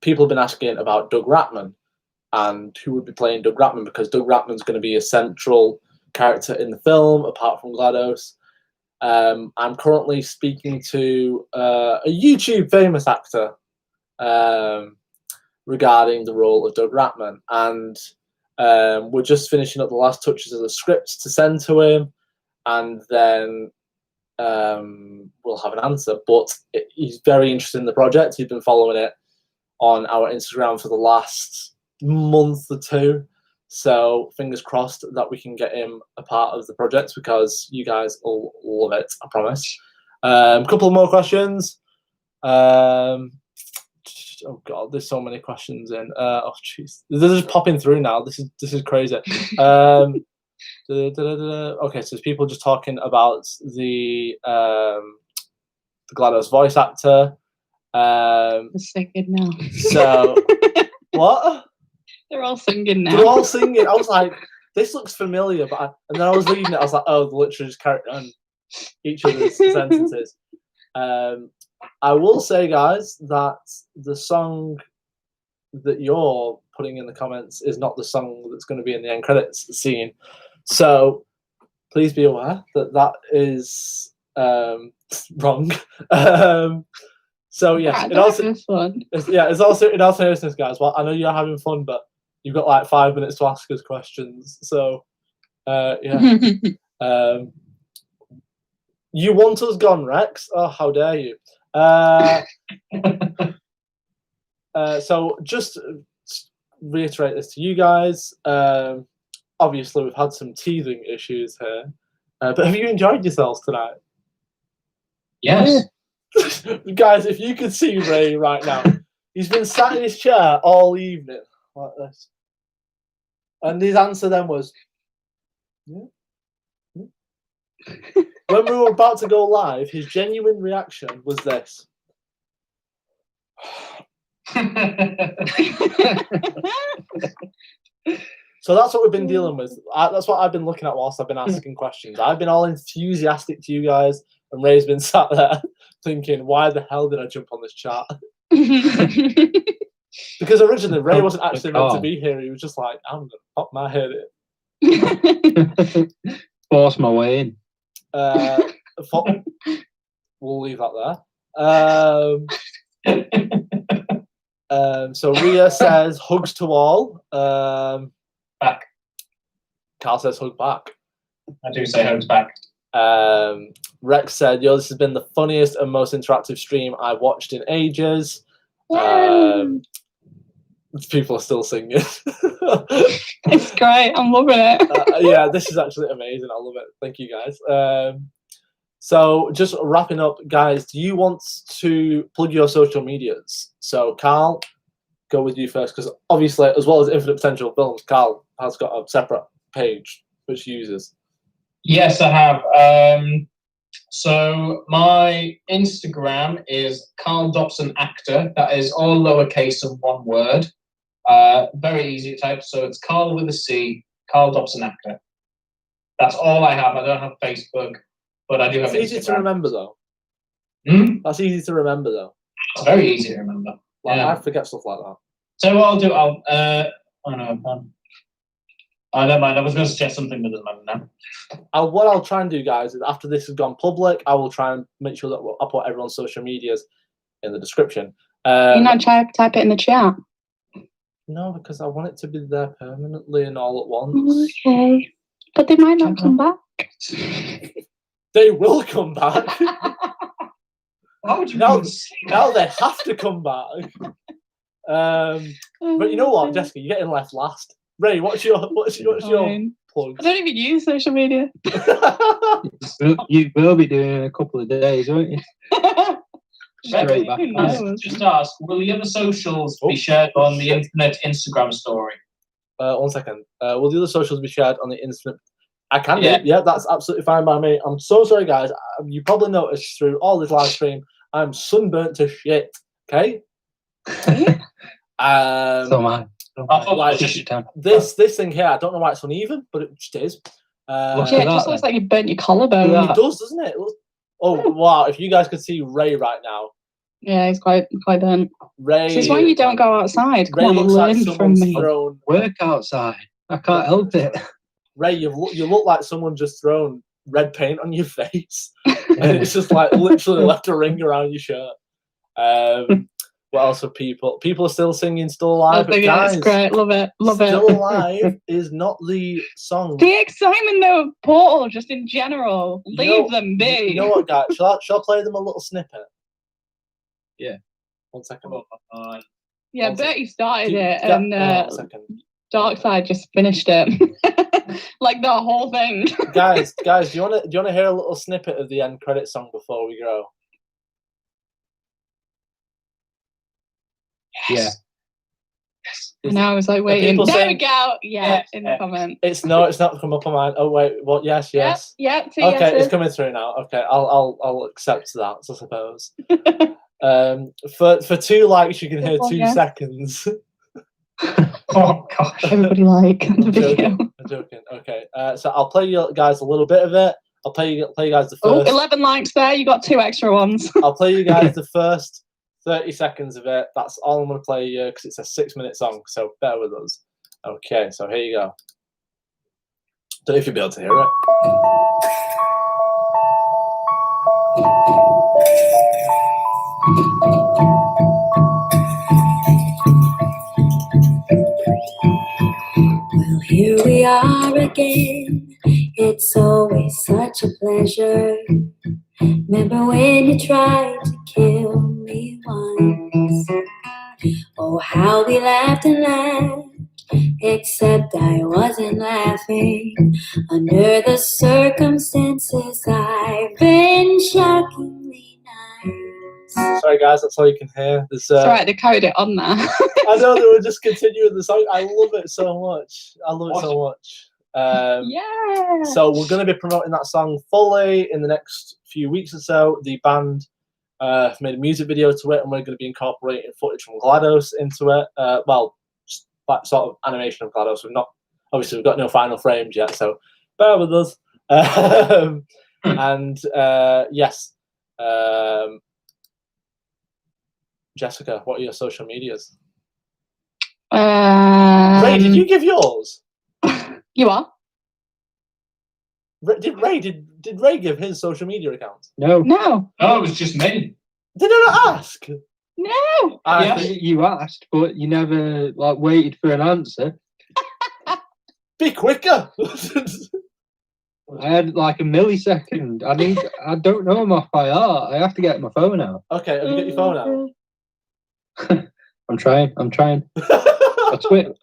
people have been asking about Doug Ratman and who would be playing Doug Ratman, because Doug Ratman's going to be a central character in the film, apart from GLaDOS. I'm currently speaking to a YouTube famous actor regarding the role of Doug Ratman, and we're just finishing up the last touches of the script to send to him, and then we'll have an answer. But he's very interested in the project. He's been following it on our Instagram for the last month or two. So fingers crossed that we can get him a part of the project because you guys will love it, I promise. A couple of more questions. Oh god, there's so many questions in. Oh jeez, they're just popping through now. This is crazy. Okay, so there's people just talking about the GLaDOS voice actor. They're singing now. So what? They're all singing now. They're all singing. I was like, this looks familiar, but and then I was reading it. I was like, oh, literally just carry on each of the sentences. I will say, guys, that the song that you're putting in the comments is not the song that's going to be in the end credits scene. So please be aware that that is wrong. So yeah, it also fun. It's also in all seriousness, guys. Well, I know you're having fun, but you've got like 5 minutes to ask us questions. So yeah. You want us gone, Rex? Oh, how dare you? So just reiterate this to you guys. Obviously, we've had some teething issues here, but have you enjoyed yourselves tonight? Yes. Guys, if you could see Ray right now, he's been sat in his chair all evening like this, and his answer then was, yeah. When we were about to go live, his genuine reaction was this. So that's what we've been dealing with. That's what I've been looking at whilst I've been asking questions. I've been all enthusiastic to you guys, and Ray's been sat there thinking, why the hell did I jump on this chat? Because originally Ray wasn't actually meant to be here. He was just like, I'm going to pop my head in. Force my way in. We'll leave that there. So Ria says hugs to all. Back. Carl says hug back. I do say hugs back. Rex said, yo, this has been the funniest and most interactive stream I've watched in ages. People are still singing. It's great. I'm loving it. Yeah, this is actually amazing. I love it. Thank you, guys. So just wrapping up, guys, do you want to plug your social medias? So Carl, go with you first, because obviously, as well as Infinite Potential Films, Carl has got a separate page which he uses. Yes, I have. So my Instagram is Carl Dobson Actor. That is all lowercase and one word. Very easy to type. So it's Carl with a C, Carl Dobson Actor. That's all I have. I don't have Facebook, but I do have Instagram. It's easy to remember, though. That's easy to remember, though. It's very easy to remember. Like, yeah. I forget stuff like that. So what I'll do, I don't mind. I was going to suggest something that doesn't matter now. What I'll try and do, guys, is after this has gone public, I will try and make sure that I put everyone's social medias in the description. You're not trying to type it in the chat? No, because I want it to be there permanently and all at once. Okay. But they might not come back. They will come back. Why would you now they have to come back. But you know what, Jessica, you're getting left last. Ray, what's your plug? I don't even use social media. You will be doing it in a couple of days, won't you? Straight back. Just ask, will the other socials be shared on the Infinite Instagram story? 1 second. Will the other socials be shared on the Infinite? I can do. Yeah, that's absolutely fine by me. I'm so sorry, guys. You probably noticed through all this live stream, I'm sunburnt to shit. Okay. So am I. This thing here, I don't know why it's uneven, but it just is. Yeah, it just looks like you burnt your collarbone. It does, doesn't it? Oh wow! If you guys could see Ray right now. Yeah, he's quite burnt. Ray. This is why you don't go outside. Ray Come on, looks learn like from me. Work outside. I can't help it. Ray, you look like someone just thrown red paint on your face, and it's just like literally left a ring around your shirt. What else are people? People are still singing "Still Alive." Guys, it's great. Love it. Still Alive is not the song. The excitement though, Portal, just in general. Leave them be. You know what, guys? Shall I play them a little snippet? Yeah. 1 second. Yeah, One sec. Bertie started Do- it, yeah, and one second. Darkside just finished it. Like the whole thing. guys, do you want to hear a little snippet of the end credit song before we go? Yeah. And I was like, waiting. people There saying- we go. Yeah, in the comment. It's not come up on mine. Oh wait, what? Yes. Yep, two Okay, yeses. it's coming through now. Okay, I'll accept that, I suppose. For 2 likes, you can hear 2 Yeah. seconds. Oh gosh. Everybody like the I'm video. joking. Okay, so I'll play you guys a little bit of it. I'll play you guys the Oh, first. 11 likes there. You got 2 extra ones. I'll play you guys the first 30 seconds of it. That's all I'm going to play you because it's a 6-minute song, so bear with us. Okay, so here you go. Don't know if you'll be able to hear it. Well, here we are again. It's always such a pleasure. Remember when you tried to kill me once? Oh, how we laughed and laughed. Except I wasn't laughing. Under the circumstances, I've been shockingly nice. Sorry, guys, that's all you can hear. There's, It's alright, they carried it on there. I know they were just continuing the song. I love it so much. Yeah. So we're going to be promoting that song fully in the next few weeks or so. The band made a music video to it, and we're going to be incorporating footage from GLaDOS into it. Well, just that sort of animation of GLaDOS. We've got no final frames yet, so bear with us. And yes, Jessica, what are your social medias? Ray, did you give yours? You are? Did Ray give his social media account? No. No. Oh, it was just me. Did I not ask? No. Yeah. You asked, but you never waited for an answer. Be quicker. I had a millisecond. I don't know them off by heart. I have to get my phone out. Okay, have you got your phone out? I'm trying. My Twitter,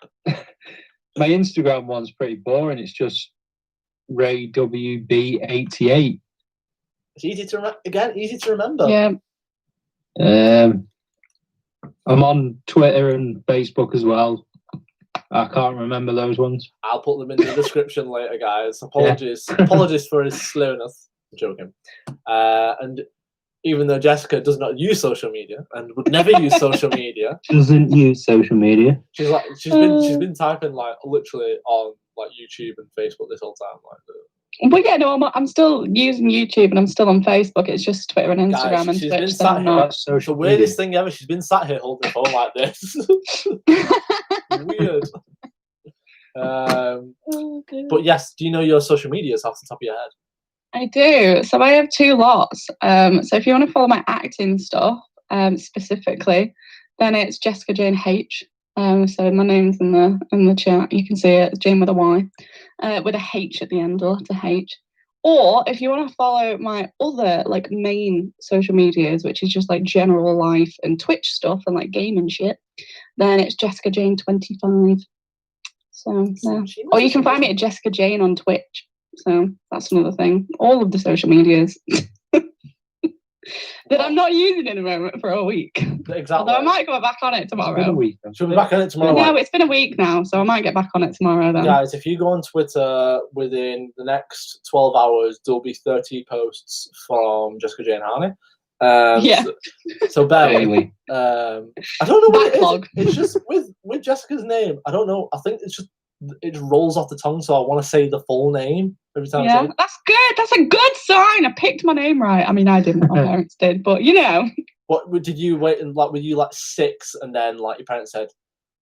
my Instagram one's pretty boring. It's just Ray WB88. It's easy to remember. Yeah. I'm on Twitter and Facebook as well. I can't remember those ones. I'll put them in the description later, guys. Apologies for his slowness. I'm joking. And even though Jessica does not use social media and would never use social media, Doesn't use social media. she's been typing literally on YouTube and Facebook this whole time. But yeah, no, I'm still using YouTube and I'm still on Facebook. It's just Twitter and Instagram Guys, and she's been Twitch. sat I'm here. not. That's The social weirdest media. thing ever. She's been sat here holding a phone like this. Weird. But yes, do you know your social medias off the top of your head? I do. So I have 2 lots. So if you want to follow my acting stuff specifically, then it's Jessica Jane H. So my name's in the chat. You can see it, Jane with a Y, with a H at the end, the letter H. Or if you want to follow my other main social medias, which is just general life and Twitch stuff and game and shit, then it's Jessica Jane 25. So yeah. Or you can find me at Jessica Jane on Twitch. So that's another thing. All of the social medias that I'm not using in the moment for a week. Exactly. Although I might go back on it It's been a tomorrow. week. She'll be back on it tomorrow. No, it's been a week now, so I might get back on it tomorrow then. Guys, if you go on Twitter within the next 12 hours, there'll be 30 posts from Jessica Jane Harney. Yeah. So bear with Daily. me. I don't know what Backlog. it is. It's just with Jessica's name. I don't know. I think it rolls off the tongue, so I want to say the full name every time. I say Yeah, it. that's good. That's a good sign. I picked my name right. I mean, I didn't. My parents did, but you know. What did you wait and were you 6 and then your parents said,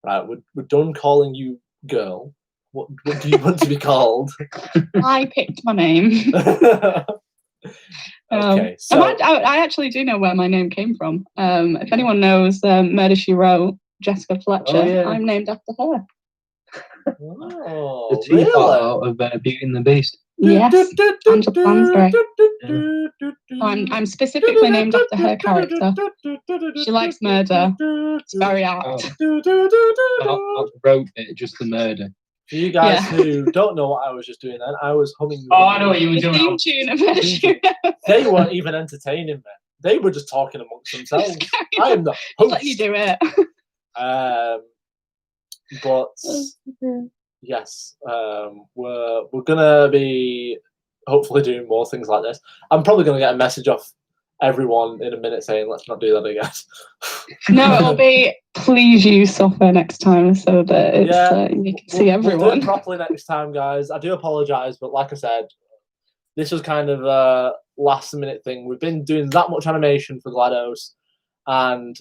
right, we're done calling you girl. What do you want to be called? I picked my name. Okay, so I actually do know where my name came from. If anyone knows Murder, She Wrote, Jessica Fletcher, yeah. I'm named after her. oh, The teapot really? out of Beauty and the Beast. Yes, Angela Lansbury. I'm specifically named after her character. She likes murder. It's very apt. I wrote it, just the murder. For you guys who don't know what I was just doing then, I was humming. Oh, I know what you were doing. Theme tune of her. They weren't even entertaining me. They were just talking amongst themselves. I am the host. Let you do it. But yes, we're gonna be hopefully doing more things like this. I'm probably gonna get a message off everyone in a minute saying let's not do that again. No, it'll be please use software next time so that it's, you can see everyone. We'll do it properly next time, guys. I do apologise, but like I said, this was kind of a last minute thing. We've been doing that much animation for GLaDOS, and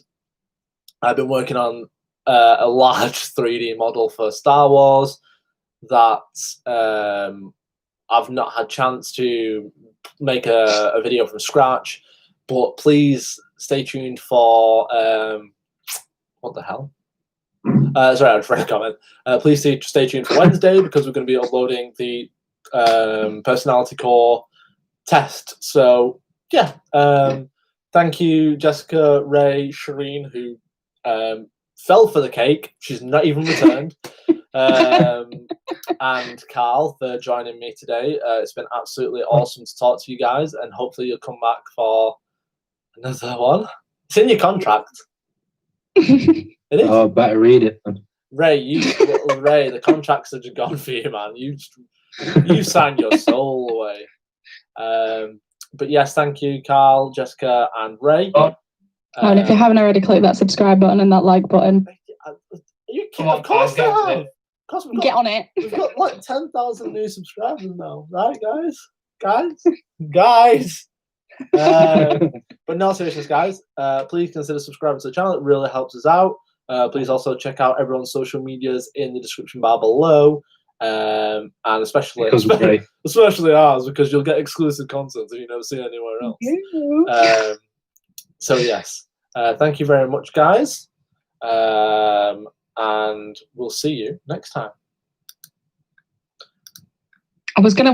I've been working on a large 3D model for Star Wars that I've not had chance to make a video from scratch. But please stay tuned for what the hell? Sorry, I just read a comment. Please stay tuned for Wednesday because we're going to be uploading the personality core test. So yeah, thank you, Jessica, Ray, Shireen, who fell for the cake. She's not even returned. And Carl for joining me today. It's been absolutely awesome to talk to you guys, and hopefully you'll come back for another one. It's in your contract. It is. Oh, better read it. Ray, Ray, the contracts are just gone for you, man. You signed your soul away. But yes, thank you, Carl, Jessica, and Ray. And if you haven't already, click that subscribe button and that like button. Of course they have. Get on it. We've got like 10,000 new subscribers now, right, guys? But no, seriously, guys, please consider subscribing to the channel. It really helps us out. Please also check out everyone's social medias in the description bar below, and especially ours, because you'll get exclusive content that you never see anywhere else. So yes, thank you very much, guys, and we'll see you next time. I was going to wait.